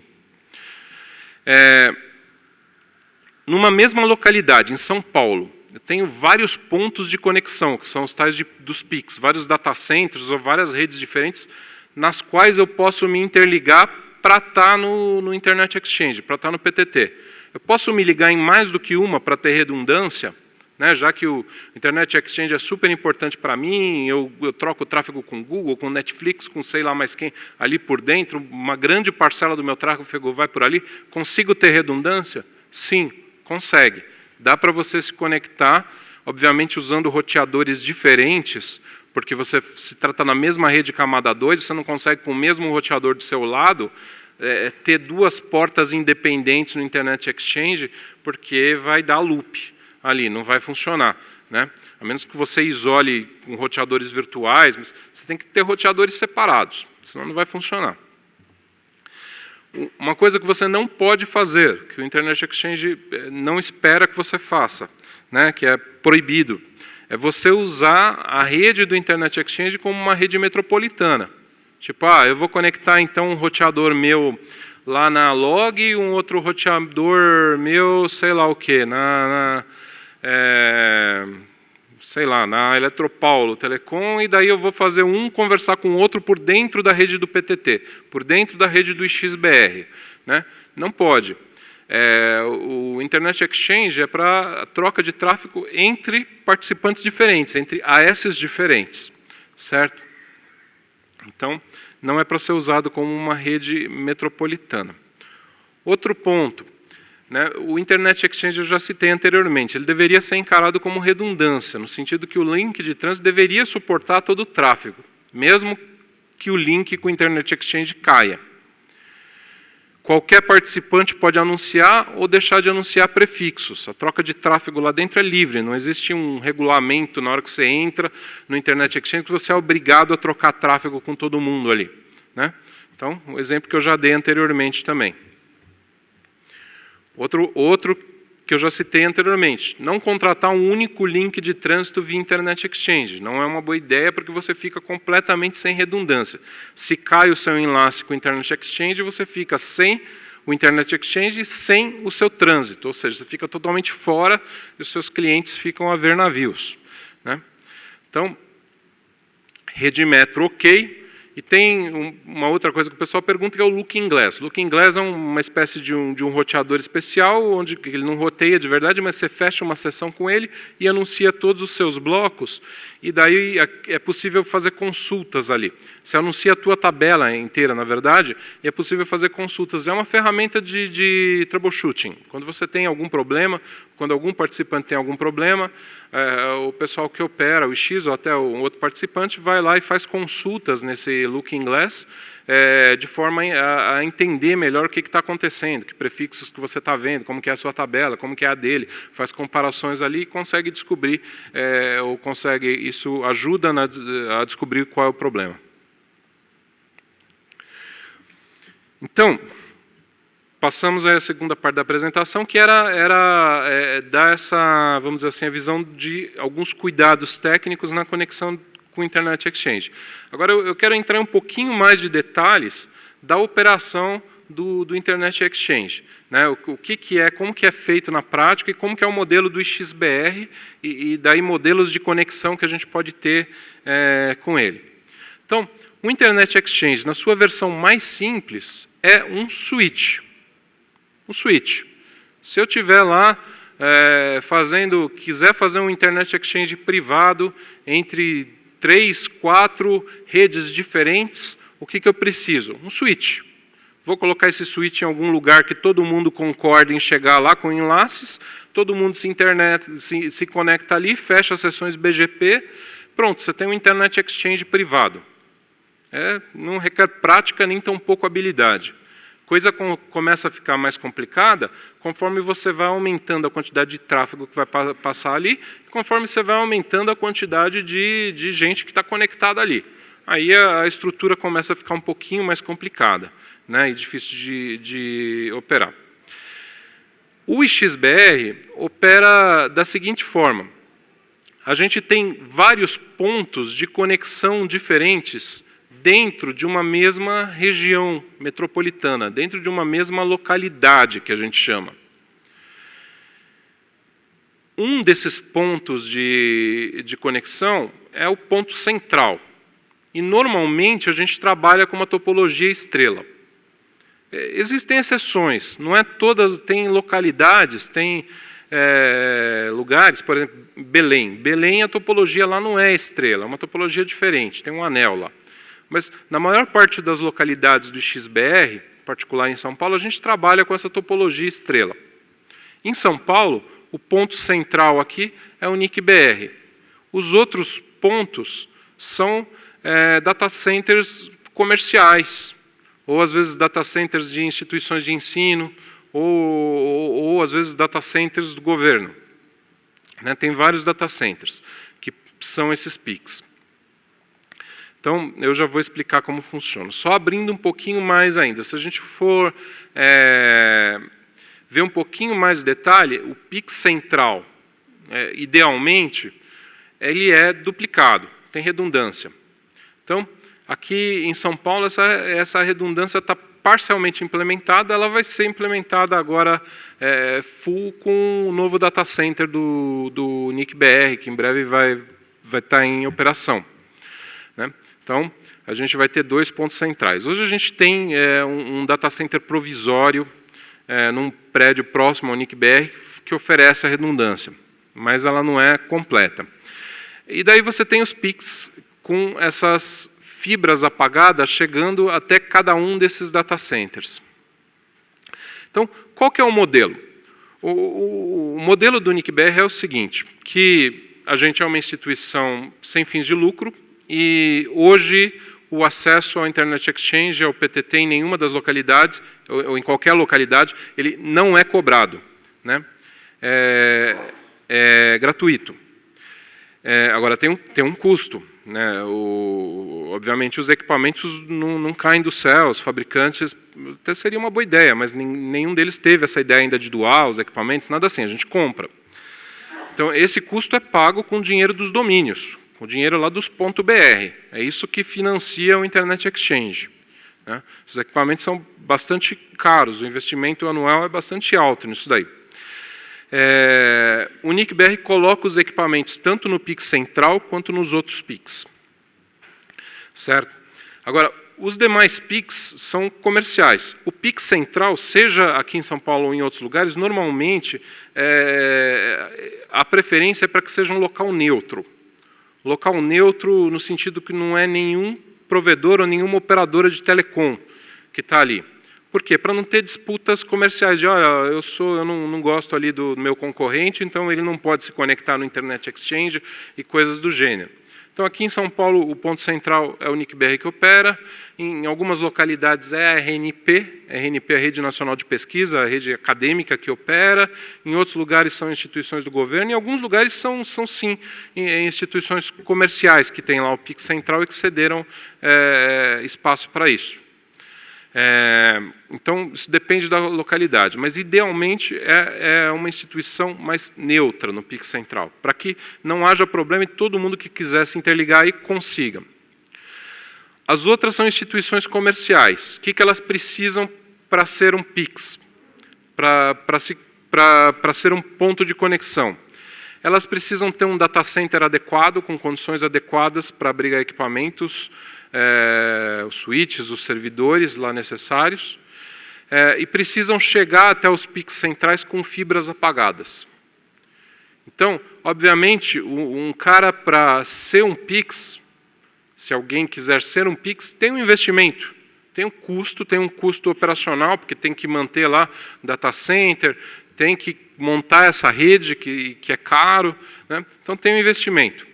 Numa mesma localidade, em São Paulo, eu tenho vários pontos de conexão, que são os tais dos PICs, vários data centers ou várias redes diferentes, nas quais eu posso me interligar para estar no Internet Exchange, para estar no PTT. Eu posso me ligar em mais do que uma para ter redundância, né, já que o Internet Exchange é super importante para mim, eu troco tráfego com Google, com Netflix, com sei lá mais quem, ali por dentro, uma grande parcela do meu tráfego vai por ali. Consigo ter redundância? Sim, consegue. Dá para você se conectar, obviamente usando roteadores diferentes, porque você se trata na mesma rede camada 2, você não consegue com o mesmo roteador do seu lado, ter duas portas independentes no Internet Exchange, porque vai dar loop ali, não vai funcionar, né? A menos que você isole com roteadores virtuais, mas você tem que ter roteadores separados, senão não vai funcionar. Uma coisa que você não pode fazer, que o Internet Exchange não espera que você faça, né, que é proibido, é você usar a rede do Internet Exchange como uma rede metropolitana. Tipo, eu vou conectar então um roteador meu lá na Log e um outro roteador meu, sei lá o quê, sei lá, na Eletropaulo Telecom, e daí eu vou fazer um conversar com o outro por dentro da rede do PTT, por dentro da rede do XBR, né? Não pode. O Internet Exchange é para troca de tráfego entre participantes diferentes, entre AS diferentes, certo? Então, não é para ser usado como uma rede metropolitana. Outro ponto, né, o Internet Exchange eu já citei anteriormente, ele deveria ser encarado como redundância, no sentido que o link de trânsito deveria suportar todo o tráfego, mesmo que o link com o Internet Exchange caia. Qualquer participante pode anunciar ou deixar de anunciar prefixos. A troca de tráfego lá dentro é livre, não existe um regulamento na hora que você entra no Internet Exchange que você é obrigado a trocar tráfego com todo mundo ali, né? Então, o exemplo que eu já dei anteriormente também. Outro que eu já citei anteriormente, não contratar um único link de trânsito via Internet Exchange. Não é uma boa ideia porque você fica completamente sem redundância. Se cai o seu enlace com o Internet Exchange, você fica sem o Internet Exchange e sem o seu trânsito. Ou seja, você fica totalmente fora e os seus clientes ficam a ver navios, né? Então, rede metro ok. E tem uma outra coisa que o pessoal pergunta, que é o Looking Glass. Looking Glass é uma espécie de um roteador especial, onde ele não roteia de verdade, mas você fecha uma sessão com ele e anuncia todos os seus blocos, e daí é possível fazer consultas ali. Você anuncia a tua tabela inteira, na verdade, e é possível fazer consultas. É uma ferramenta de troubleshooting. Quando você tem algum problema, quando algum participante tem algum problema, o pessoal que opera, o X ou até um outro participante, vai lá e faz consultas nesse Looking Glass, de forma a entender melhor o que está acontecendo, que prefixos que você está vendo, como que é a sua tabela, como que é a dele, faz comparações ali e consegue descobrir, isso ajuda a descobrir qual é o problema. Então, passamos à segunda parte da apresentação, que era dar essa, vamos dizer assim, a visão de alguns cuidados técnicos na conexão com o Internet Exchange. Agora, eu quero entrar em um pouquinho mais de detalhes da operação do Internet Exchange, né? O que é, como que é feito na prática e como que é o modelo do XBR e daí modelos de conexão que a gente pode ter com ele. Então, o Internet Exchange, na sua versão mais simples, é um switch. Um switch. Se eu tiver lá quiser fazer um Internet Exchange privado entre 3, 4 redes diferentes, o que eu preciso? Um switch. Vou colocar esse switch em algum lugar que todo mundo concorde em chegar lá com enlaces, todo mundo se conecta ali, fecha as sessões BGP, pronto, você tem um Internet Exchange privado. Não requer prática nem tão pouco habilidade. Coisa começa a ficar mais complicada conforme você vai aumentando a quantidade de tráfego que vai passar ali, e conforme você vai aumentando a quantidade de gente que está conectada ali. Aí a estrutura começa a ficar um pouquinho mais complicada, né, e difícil de operar. O IXBR opera da seguinte forma. A gente tem vários pontos de conexão diferentes dentro de uma mesma região metropolitana, dentro de uma mesma localidade, que a gente chama. Um desses pontos de conexão é o ponto central. E, normalmente, a gente trabalha com uma topologia estrela. Existem exceções, não é todas, tem localidades, tem lugares, por exemplo, Belém. Belém, a topologia lá não é estrela, é uma topologia diferente, tem um anel lá. Mas, na maior parte das localidades do XBR, em particular em São Paulo, a gente trabalha com essa topologia estrela. Em São Paulo, o ponto central aqui é o NIC-BR. Os outros pontos são data centers comerciais, ou às vezes data centers de instituições de ensino, ou às vezes data centers do governo. Tem vários data centers, que são esses PICs. Então, eu já vou explicar como funciona. Só abrindo um pouquinho mais ainda. Se a gente for ver um pouquinho mais de detalhe, o PIC central, idealmente, ele é duplicado, tem redundância. Então, aqui em São Paulo, essa redundância está parcialmente implementada, ela vai ser implementada agora full com o novo data center do NIC-BR, que em breve vai estar em operação. Então, a gente vai ter 2 pontos centrais. Hoje a gente tem um data center provisório num prédio próximo ao NIC-BR que oferece a redundância, mas ela não é completa. E daí você tem os PICs com essas fibras apagadas chegando até cada um desses data centers. Então, qual que é o modelo? O modelo do NIC-BR é o seguinte, que a gente é uma instituição sem fins de lucro, e hoje o acesso ao Internet Exchange, ao PTT, em nenhuma das localidades, ou em qualquer localidade, ele não é cobrado. É gratuito. Agora, tem um custo. Obviamente, os equipamentos não caem do céu, os fabricantes, até seria uma boa ideia, mas nenhum deles teve essa ideia ainda de doar os equipamentos, nada assim, a gente compra. Então, esse custo é pago com o dinheiro dos domínios, com o dinheiro lá dos .br. É isso que financia o Internet Exchange. Esses equipamentos são bastante caros, o investimento anual é bastante alto nisso daí. O NIC-BR coloca os equipamentos tanto no PIC central quanto nos outros PICs. Certo? Agora, os demais PICs são comerciais. O PIC central, seja aqui em São Paulo ou em outros lugares, normalmente a preferência é para que seja um local neutro. Local neutro no sentido que não é nenhum provedor ou nenhuma operadora de telecom que está ali. Por quê? Para não ter disputas comerciais de, olha, eu não gosto ali do meu concorrente, então ele não pode se conectar no Internet Exchange e coisas do gênero. Então, aqui em São Paulo, o ponto central é o NIC-BR que opera. Em algumas localidades é a RNP. A RNP é a Rede Nacional de Pesquisa, a rede acadêmica que opera. Em outros lugares são instituições do governo. Em alguns lugares são sim, instituições comerciais que têm lá o PIC central e que cederam espaço para isso. Então, isso depende da localidade, mas idealmente é uma instituição mais neutra no PIC central, para que não haja problema e todo mundo que quiser se interligar aí consiga. As outras são instituições comerciais. O que elas precisam para ser um PIX, para ser um ponto de conexão? Elas precisam ter um data center adequado, com condições adequadas para abrigar equipamentos, os switches, os servidores lá necessários, e precisam chegar até os PICs centrais com fibras apagadas. Então, obviamente, um cara para ser um PIX, se alguém quiser ser um PIX, tem um investimento, tem um custo operacional, porque tem que manter lá data center, tem que montar essa rede que é caro, então tem um investimento.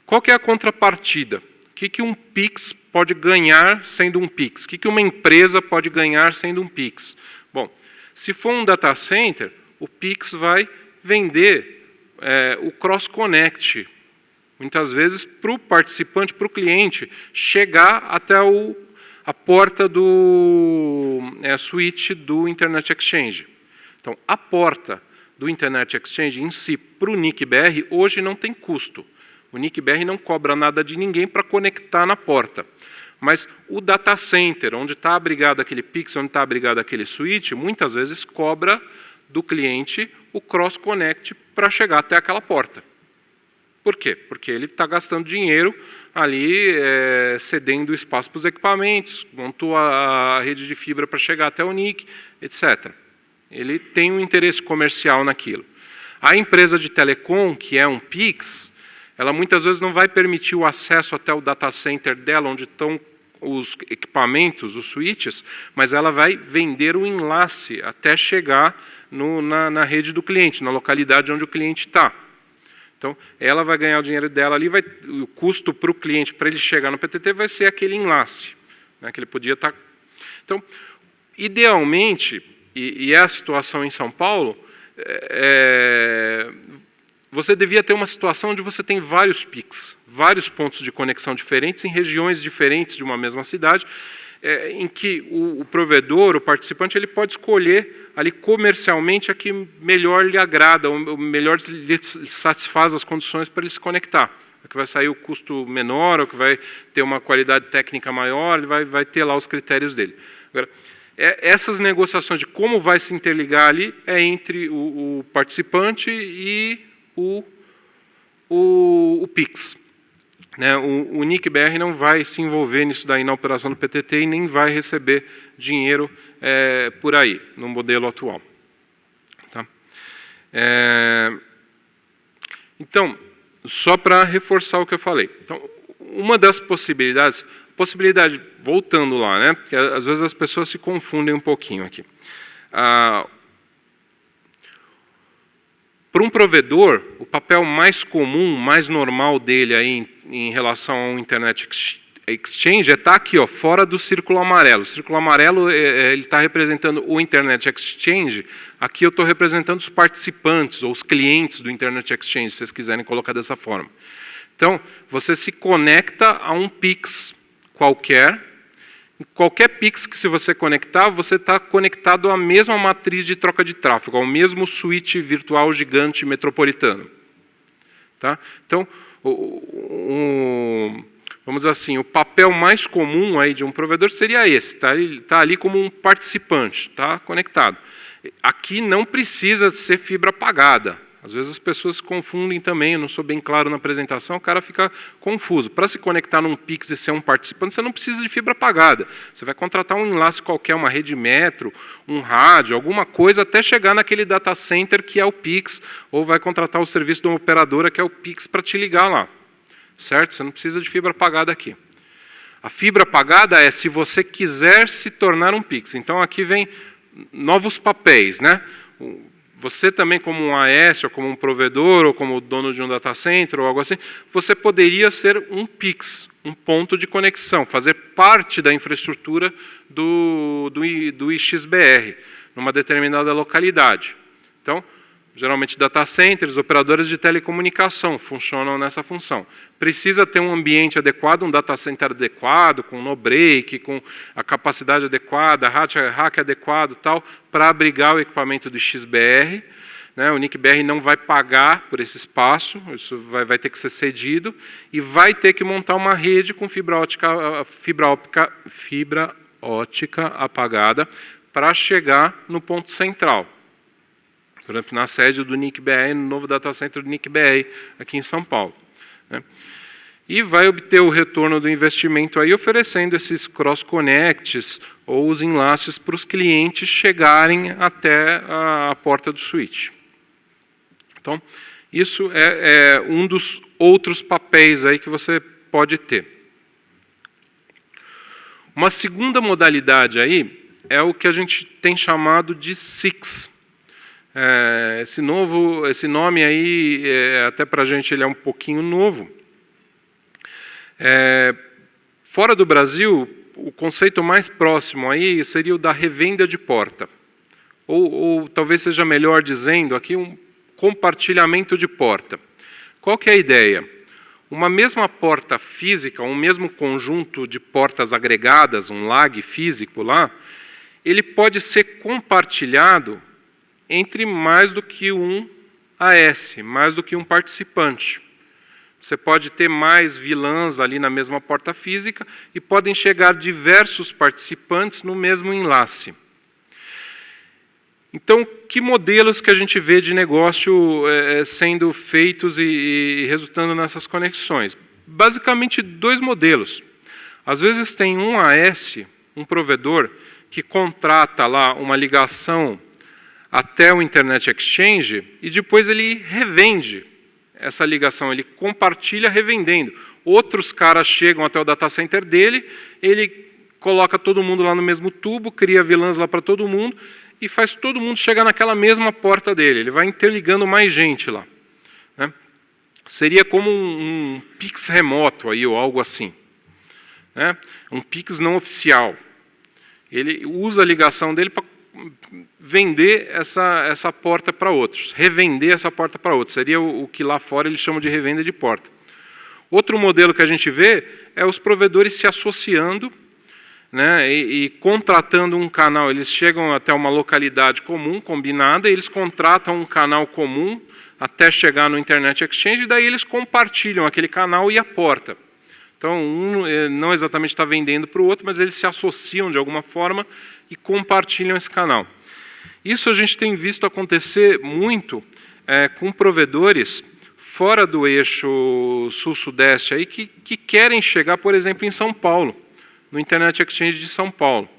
Qual que é a contrapartida? O que um PIX pode ganhar sendo um PIX? O que uma empresa pode ganhar sendo um PIX? Bom, se for um data center, o PIX vai vender o cross-connect, muitas vezes para o participante, para o cliente, chegar até a porta do switch do Internet Exchange. Então, a porta do Internet Exchange em si, para o NIC-BR, hoje não tem custo. O NIC-BR não cobra nada de ninguém para conectar na porta. Mas o data center, onde está abrigado aquele Pix, onde está abrigado aquele switch, muitas vezes cobra do cliente o cross-connect para chegar até aquela porta. Por quê? Porque ele está gastando dinheiro ali, cedendo espaço para os equipamentos, montou a rede de fibra para chegar até o NIC, etc. Ele tem um interesse comercial naquilo. A empresa de telecom, que é um Pix, ela muitas vezes não vai permitir o acesso até o data center dela, onde estão os equipamentos, os switches, mas ela vai vender o enlace até chegar na rede do cliente, na localidade onde o cliente está. Então, ela vai ganhar o dinheiro dela ali, o custo para o cliente, para ele chegar no PTT, vai ser aquele enlace, né, que ele podia estar... Então, idealmente, e é a situação em São Paulo, você devia ter uma situação onde você tem vários PICs, vários pontos de conexão diferentes, em regiões diferentes de uma mesma cidade, em que o provedor, o participante, ele pode escolher ali comercialmente a que melhor lhe agrada, ou melhor lhe satisfaz as condições para ele se conectar. A que vai sair o custo menor, ou que vai ter uma qualidade técnica maior, ele vai ter lá os critérios dele. Agora, essas negociações de como vai se interligar ali é entre o participante e o Pix. Né, o NIC-BR não vai se envolver nisso daí na operação do PTT e nem vai receber dinheiro por aí, no modelo atual. Tá? Então, só para reforçar o que eu falei. Então, uma das possibilidade, voltando lá, né, porque às vezes as pessoas se confundem um pouquinho aqui. Para um provedor, o papel mais comum, mais normal dele aí em relação ao Internet Exchange é estar aqui, ó, fora do círculo amarelo. O círculo amarelo ele está representando o Internet Exchange. Aqui eu estou representando os participantes ou os clientes do Internet Exchange, se vocês quiserem colocar dessa forma. Então, você se conecta a um Pix qualquer. Qualquer Pix que se você conectar, você está conectado à mesma matriz de troca de tráfego, ao mesmo switch virtual gigante metropolitano. Tá? Então, vamos dizer assim, o papel mais comum aí de um provedor seria esse, tá ali como um participante, tá conectado. Aqui não precisa ser fibra pagada. Às vezes as pessoas se confundem também, eu não sou bem claro na apresentação, o cara fica confuso. Para se conectar num Pix e ser um participante, você não precisa de fibra pagada. Você vai contratar um enlace qualquer, uma rede metro, um rádio, alguma coisa, até chegar naquele data center que é o Pix, ou vai contratar o serviço de uma operadora que é o Pix para te ligar lá. Certo? Você não precisa de fibra pagada aqui. A fibra pagada é se você quiser se tornar um Pix. Então aqui vem novos papéis, né? Você também, como um AS, ou como um provedor, ou como dono de um data center, ou algo assim, você poderia ser um Pix, um ponto de conexão, fazer parte da infraestrutura do IXBR, numa determinada localidade. Então, geralmente data centers, operadoras de telecomunicação funcionam nessa função. Precisa ter um ambiente adequado, um data center adequado, com no-break, com a capacidade adequada, rack adequado, tal, para abrigar o equipamento do XBR. Né? O NIC-BR não vai pagar por esse espaço, isso vai ter que ser cedido, e vai ter que montar uma rede com fibra ótica apagada para chegar no ponto central. Por exemplo, na sede do NIC-BR, no novo data center do NIC-BR, aqui em São Paulo. Né? E vai obter o retorno do investimento aí, oferecendo esses cross-connects ou os enlaces para os clientes chegarem até a porta do switch. Então, isso é um dos outros papéis aí que você pode ter. Uma segunda modalidade aí é o que a gente tem chamado de SIX. Esse nome aí, até para a gente, ele é um pouquinho novo. Fora do Brasil, o conceito mais próximo aí seria o da revenda de porta. Ou talvez seja melhor dizendo aqui, um compartilhamento de porta. Qual que é a ideia? Uma mesma porta física, um mesmo conjunto de portas agregadas, um lag físico lá, ele pode ser compartilhado entre mais do que um AS, mais do que um participante. Você pode ter mais VLANs ali na mesma porta física e podem chegar diversos participantes no mesmo enlace. Então, que modelos que a gente vê de negócio sendo feitos e resultando nessas conexões? Basicamente, 2 modelos. Às vezes tem um AS, um provedor, que contrata lá uma ligação até o Internet Exchange e depois ele revende essa ligação, ele compartilha revendendo. Outros caras chegam até o data center dele, ele coloca todo mundo lá no mesmo tubo, cria VLANs lá para todo mundo e faz todo mundo chegar naquela mesma porta dele. Ele vai interligando mais gente lá, né? Seria como um Pix remoto aí, ou algo assim, né? Um Pix não oficial. Ele usa a ligação dele para vender essa porta para outros, revender essa porta para outros. Seria o que lá fora eles chamam de revenda de porta. Outro modelo que a gente vê é os provedores se associando, né, e contratando um canal. Eles chegam até uma localidade comum, combinada, e eles contratam um canal comum até chegar no Internet Exchange, e daí eles compartilham aquele canal e a porta. Então, um não exatamente está vendendo para o outro, mas eles se associam de alguma forma e compartilham esse canal. Isso a gente tem visto acontecer muito com provedores fora do eixo sul-sudeste aí que querem chegar, por exemplo, em São Paulo, no Internet Exchange de São Paulo.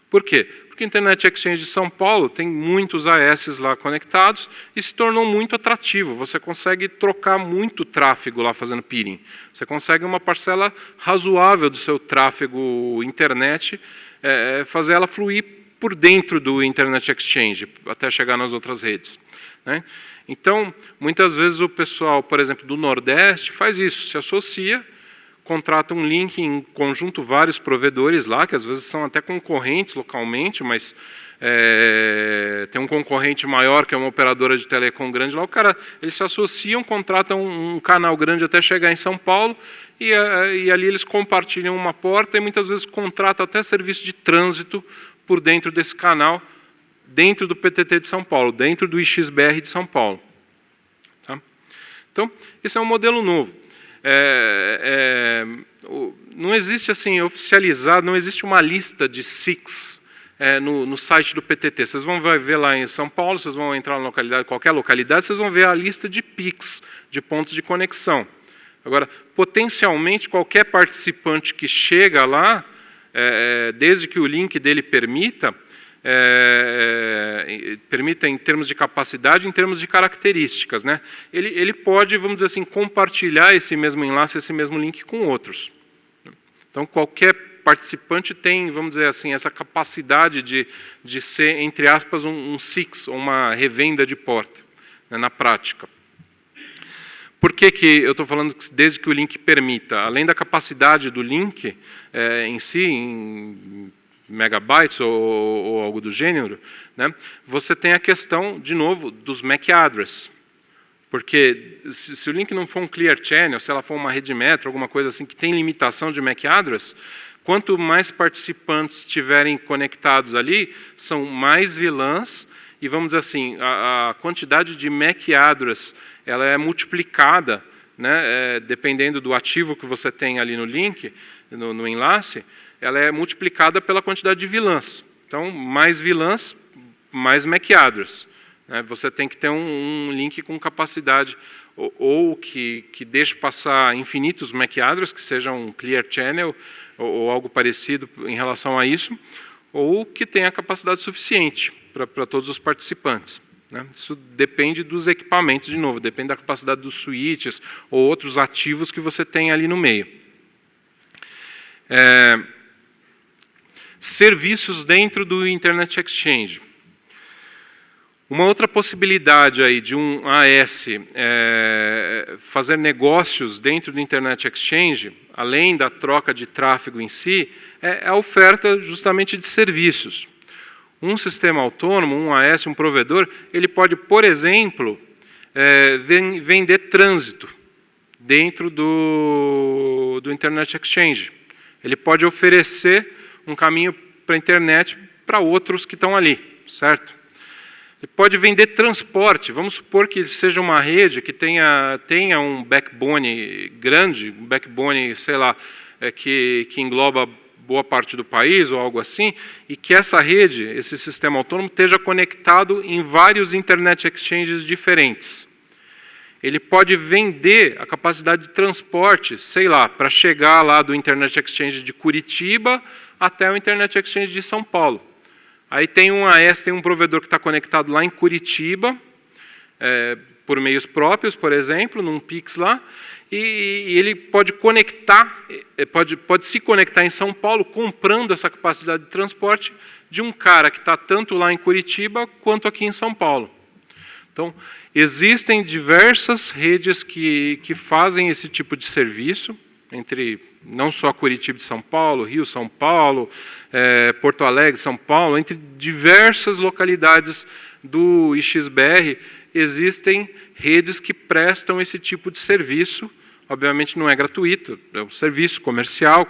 Por quê? Porque o Internet Exchange de São Paulo tem muitos AS lá conectados e se tornou muito atrativo. Você consegue trocar muito tráfego lá fazendo peering. Você consegue uma parcela razoável do seu tráfego internet, fazer ela fluir por dentro do Internet Exchange, até chegar nas outras redes, né? Então, muitas vezes o pessoal, por exemplo, do Nordeste faz isso, se associa, contrata um link em conjunto vários provedores lá, que às vezes são até concorrentes localmente, mas tem um concorrente maior, que é uma operadora de telecom grande lá, eles se associam, contratam um canal grande até chegar em São Paulo, e ali eles compartilham uma porta e muitas vezes contratam até serviço de trânsito por dentro desse canal, dentro do PTT de São Paulo, dentro do IXBR de São Paulo. Tá? Então, esse é um modelo novo. Não existe assim oficializado, não existe uma lista de SICs no site do PTT. Vocês vão ver lá em São Paulo, vocês vão entrar na localidade, qualquer localidade, vocês vão ver a lista de PICs, de pontos de conexão. Agora, potencialmente, qualquer participante que chega lá, desde que o link dele permita em termos de capacidade, em termos de características, né? Ele pode, vamos dizer assim, compartilhar esse mesmo enlace, esse mesmo link com outros. Então, qualquer participante tem, vamos dizer assim, essa capacidade de ser, entre aspas, um SIX, ou uma revenda de porta, né, na prática. Por que eu estou falando desde que o link permita? Além da capacidade do link em si, em megabytes ou algo do gênero, né, você tem a questão, de novo, dos MAC address. Porque se o link não for um clear channel, se ela for uma rede metro, alguma coisa assim que tem limitação de MAC address, quanto mais participantes estiverem conectados ali, são mais VLANs, e vamos dizer assim, a quantidade de MAC address ela é multiplicada, né, dependendo do ativo que você tem ali no link, no enlace, ela é multiplicada pela quantidade de VLANs. Então, mais VLANs, mais MAC address. Você tem que ter um link com capacidade, ou que deixe passar infinitos MAC address, que seja um clear channel, ou algo parecido em relação a isso, ou que tenha capacidade suficiente para todos os participantes. Isso depende dos equipamentos, de novo, depende da capacidade dos switches ou outros ativos que você tem ali no meio. Serviços dentro do Internet Exchange. Uma outra possibilidade aí de um AS fazer negócios dentro do Internet Exchange, além da troca de tráfego em si, é a oferta justamente de serviços. Um sistema autônomo, um AS, um provedor, ele pode, por exemplo, vender trânsito dentro do Internet Exchange. Ele pode oferecer um caminho para a internet para outros que estão ali, certo? Ele pode vender transporte. Vamos supor que seja uma rede que tenha um backbone grande, um backbone, sei lá, que engloba boa parte do país ou algo assim, e que essa rede, esse sistema autônomo, esteja conectado em vários Internet Exchanges diferentes. Ele pode vender a capacidade de transporte, sei lá, para chegar lá do Internet Exchange de Curitiba até o Internet Exchange de São Paulo. Aí tem um AES, tem um provedor que está conectado lá em Curitiba, por meios próprios, por exemplo, num Pix lá, e ele pode conectar, pode se conectar em São Paulo, comprando essa capacidade de transporte de um cara que está tanto lá em Curitiba quanto aqui em São Paulo. Então, existem diversas redes que fazem esse tipo de serviço, entre não só Curitiba e São Paulo, Rio, São Paulo, Porto Alegre, São Paulo, entre diversas localidades do IXBR, existem redes que prestam esse tipo de serviço. Obviamente não é gratuito, é um serviço comercial,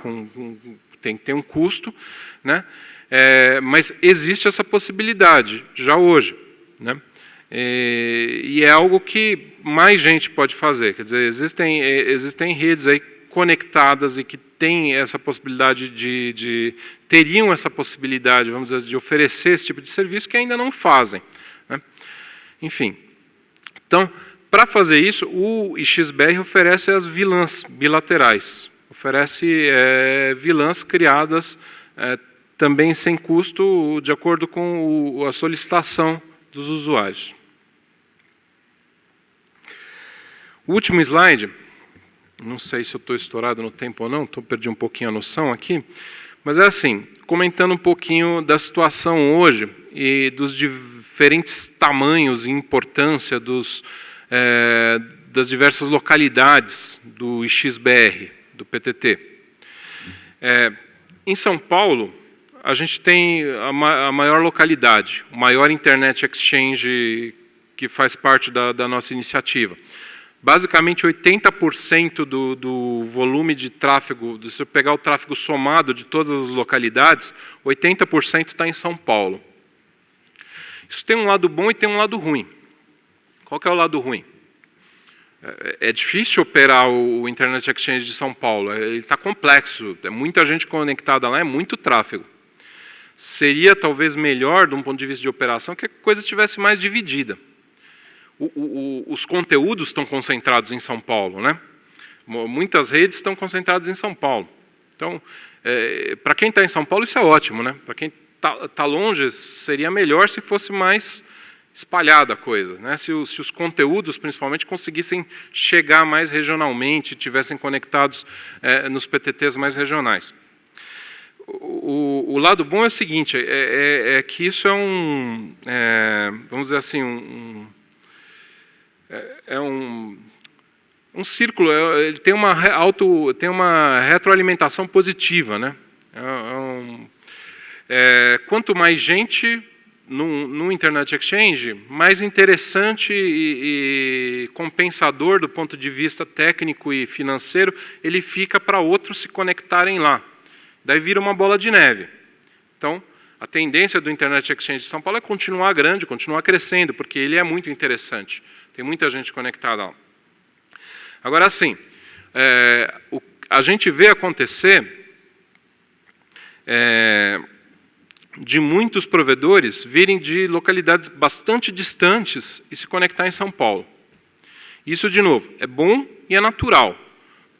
tem que ter um custo, né? Mas existe essa possibilidade, já hoje, né? E é algo que mais gente pode fazer. Quer dizer, existem redes aí conectadas e que têm essa possibilidade teriam essa possibilidade, vamos dizer, de oferecer esse tipo de serviço que ainda não fazem, né? Enfim, então, para fazer isso, o IXBR oferece as VLANs bilaterais, oferece VLANs criadas também sem custo, de acordo com a solicitação dos usuários. O último slide, não sei se eu estou estourado no tempo ou não, perdi um pouquinho a noção aqui, mas é assim, comentando um pouquinho da situação hoje e dos diferentes tamanhos e importância das diversas localidades do IXBR, do PTT. Em São Paulo, a gente tem a maior localidade, o maior Internet Exchange que faz parte da nossa iniciativa. Basicamente, 80% do volume de tráfego, se eu pegar o tráfego somado de todas as localidades, 80% está em São Paulo. Isso tem um lado bom e tem um lado ruim. Qual que é o lado ruim? É difícil operar o Internet Exchange de São Paulo, ele está complexo, é muita gente conectada lá, é muito tráfego. Seria talvez melhor, de um ponto de vista de operação, que a coisa estivesse mais dividida. Os conteúdos estão concentrados em São Paulo, né? Muitas redes estão concentradas em São Paulo. Então, para quem está em São Paulo, isso é ótimo, né? Para quem está longe, seria melhor se fosse mais espalhada a coisa, né? Se os conteúdos, principalmente, conseguissem chegar mais regionalmente, tivessem conectados nos PTTs mais regionais. O lado bom é o seguinte, que isso vamos dizer assim, um círculo, ele tem uma retroalimentação positiva, né? Quanto mais gente no Internet Exchange, mais interessante e compensador do ponto de vista técnico e financeiro ele fica para outros se conectarem lá. Daí vira uma bola de neve. Então, a tendência do Internet Exchange de São Paulo é continuar grande, continuar crescendo, porque ele é muito interessante. Tem muita gente conectada lá. Agora, assim, a gente vê acontecer de muitos provedores virem de localidades bastante distantes e se conectar em São Paulo. Isso, de novo, é bom e é natural,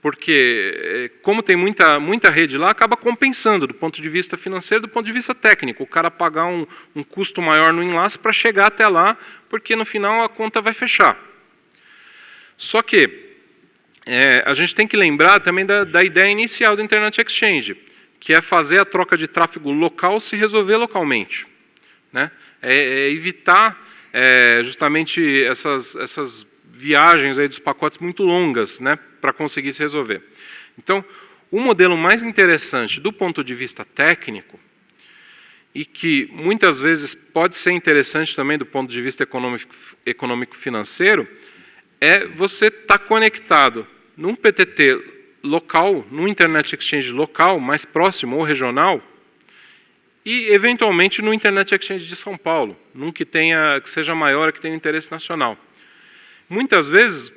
porque como tem muita rede lá, acaba compensando do ponto de vista financeiro, do ponto de vista técnico. O cara pagar um custo maior no enlace para chegar até lá, porque no final a conta vai fechar. Só que a gente tem que lembrar também da ideia inicial do Internet Exchange, que é fazer a troca de tráfego local se resolver localmente, né? Evitar justamente essas viagens aí dos pacotes muito longas, né, para conseguir se resolver. Então, o modelo mais interessante do ponto de vista técnico, e que muitas vezes pode ser interessante também do ponto de vista econômico-financeiro, é você estar conectado num PTT local, num Internet Exchange local, mais próximo ou regional, e, eventualmente, no Internet Exchange de São Paulo, num que seja maior, que tenha interesse nacional. Muitas vezes,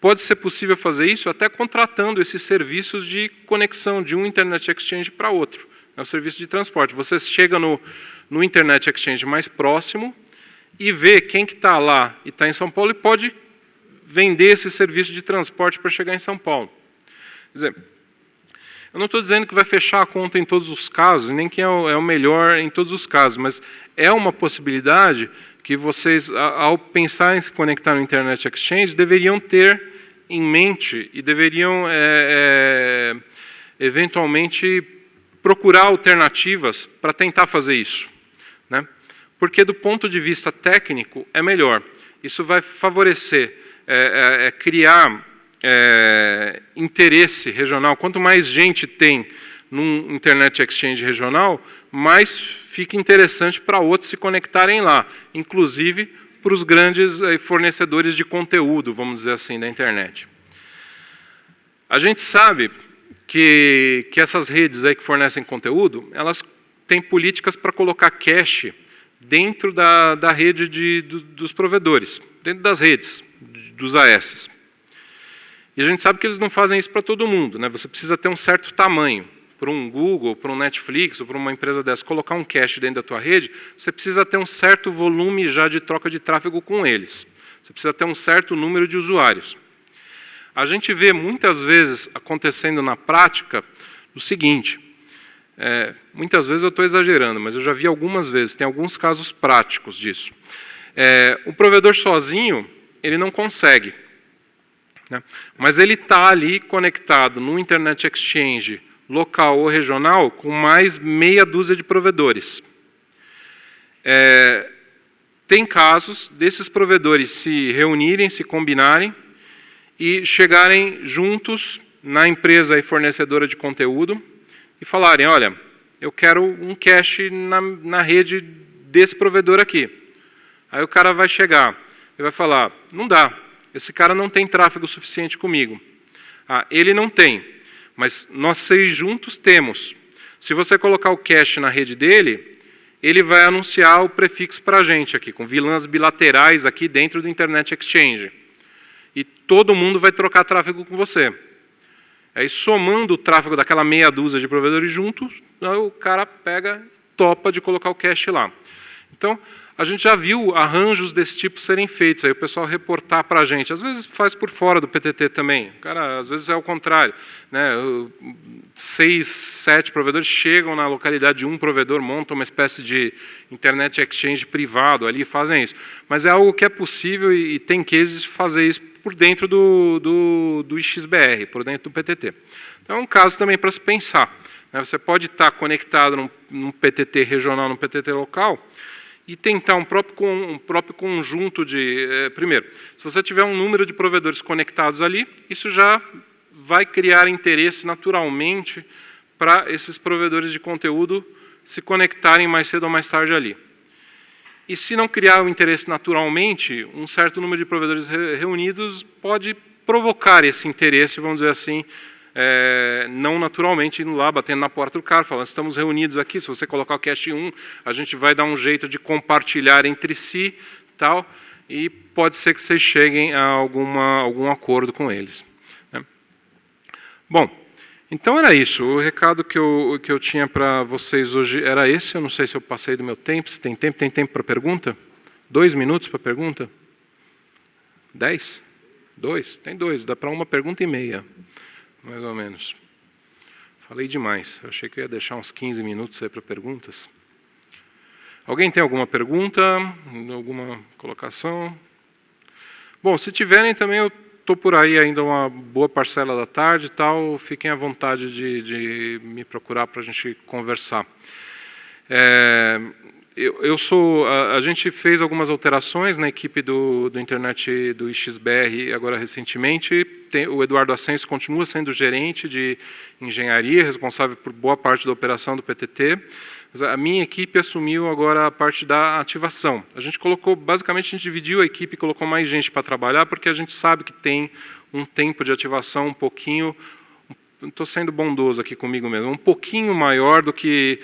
pode ser possível fazer isso até contratando esses serviços de conexão de um Internet Exchange para outro. É o serviço de transporte. Você chega no Internet Exchange mais próximo e vê quem que está lá e está em São Paulo e pode vender esse serviço de transporte para chegar em São Paulo. Quer dizer, eu não estou dizendo que vai fechar a conta em todos os casos, nem que é o melhor em todos os casos, mas é uma possibilidade que vocês, ao pensar em se conectar no Internet Exchange, deveriam ter em mente e deveriam, eventualmente, procurar alternativas para tentar fazer isso, né? Porque, do ponto de vista técnico, é melhor. Isso vai favorecer, criar interesse regional. Quanto mais gente tem num Internet Exchange regional, mais fica interessante para outros se conectarem lá, inclusive para os grandes fornecedores de conteúdo, vamos dizer assim, da internet. A gente sabe que essas redes aí que fornecem conteúdo, elas têm políticas para colocar cache dentro da rede dos provedores, dentro das redes, dos AS. E a gente sabe que eles não fazem isso para todo mundo, né? Você precisa ter um certo tamanho. Para um Google, para um Netflix, ou para uma empresa dessa, colocar um cache dentro da tua rede, você precisa ter um certo volume já de troca de tráfego com eles. Você precisa ter um certo número de usuários. A gente vê muitas vezes acontecendo na prática o seguinte, muitas vezes eu estou exagerando, mas eu já vi algumas vezes, tem alguns casos práticos disso. O provedor sozinho, ele não consegue, né? Mas ele está ali conectado no Internet Exchange local ou regional com mais meia dúzia de provedores. Tem casos desses provedores se reunirem, se combinarem e chegarem juntos na empresa e fornecedora de conteúdo e falarem, olha, eu quero um cache na rede desse provedor aqui. Aí o cara vai chegar e vai falar, não dá, esse cara não tem tráfego suficiente comigo. Ele não tem, mas nós 6 juntos temos. Se você colocar o cache na rede dele, ele vai anunciar o prefixo para a gente aqui, com vilãs bilaterais aqui dentro do Internet Exchange. E todo mundo vai trocar tráfego com você. Aí, somando o tráfego daquela meia dúzia de provedores juntos, o cara pega e topa de colocar o cache lá. Então, a gente já viu arranjos desse tipo serem feitos, aí o pessoal reportar para a gente. Às vezes faz por fora do PTT também. Cara, às vezes é o contrário, né? 6, 7 provedores chegam na localidade de um provedor, montam uma espécie de Internet Exchange privado ali e fazem isso. Mas é algo que é possível e tem cases de fazer isso por dentro do XBR, por dentro do PTT. Então é um caso também para se pensar, né? Você pode estar conectado num PTT regional, num PTT local, e tentar um próprio conjunto de... primeiro, se você tiver um número de provedores conectados ali, isso já vai criar interesse naturalmente para esses provedores de conteúdo se conectarem mais cedo ou mais tarde ali. E se não criar o interesse naturalmente, um certo número de provedores reunidos pode provocar esse interesse, vamos dizer assim, não naturalmente, indo lá, batendo na porta do cara, falando, estamos reunidos aqui, se você colocar o cache 1, a gente vai dar um jeito de compartilhar entre si, tal, e pode ser que vocês cheguem a algum acordo com eles, né? Bom, então era isso, o recado que eu tinha para vocês hoje era esse, eu não sei se eu passei do meu tempo, se tem tempo para pergunta? 2 minutos para pergunta? 10? 2? Tem 2, dá para uma pergunta e meia. Mais ou menos. Falei demais. Eu achei que eu ia deixar uns 15 minutos aí para perguntas. Alguém tem alguma pergunta? Alguma colocação? Bom, se tiverem também, eu estou por aí ainda uma boa parcela da tarde e tal. Fiquem à vontade de me procurar para a gente conversar. A gente fez algumas alterações na equipe do Internet do XBR agora recentemente. O Eduardo Ascenso continua sendo gerente de engenharia, responsável por boa parte da operação do PTT. A minha equipe assumiu agora a parte da ativação. A gente colocou, basicamente, a gente dividiu a equipe e colocou mais gente para trabalhar, porque a gente sabe que tem um tempo de ativação um pouquinho estou sendo bondoso aqui comigo mesmo, um pouquinho maior do que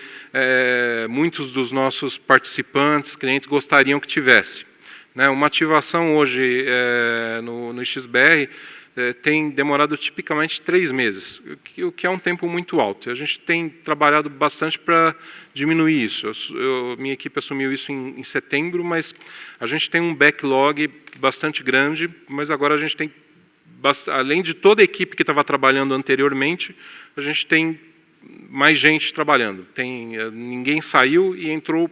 muitos dos nossos participantes, clientes, gostariam que tivesse. Né, uma ativação hoje no XBR tem demorado tipicamente 3 meses, o que é um tempo muito alto. A gente tem trabalhado bastante para diminuir isso. Minha equipe assumiu isso em setembro, mas a gente tem um backlog bastante grande, mas agora a gente tem, além de toda a equipe que estava trabalhando anteriormente, a gente tem mais gente trabalhando. Ninguém saiu e entrou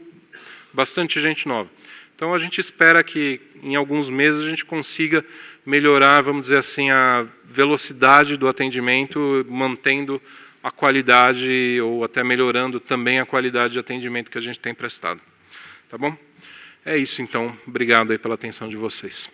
bastante gente nova. Então, a gente espera que, em alguns meses, a gente consiga melhorar, vamos dizer assim, a velocidade do atendimento, mantendo a qualidade ou até melhorando também a qualidade de atendimento que a gente tem prestado. Tá bom? É isso, então. Obrigado aí pela atenção de vocês.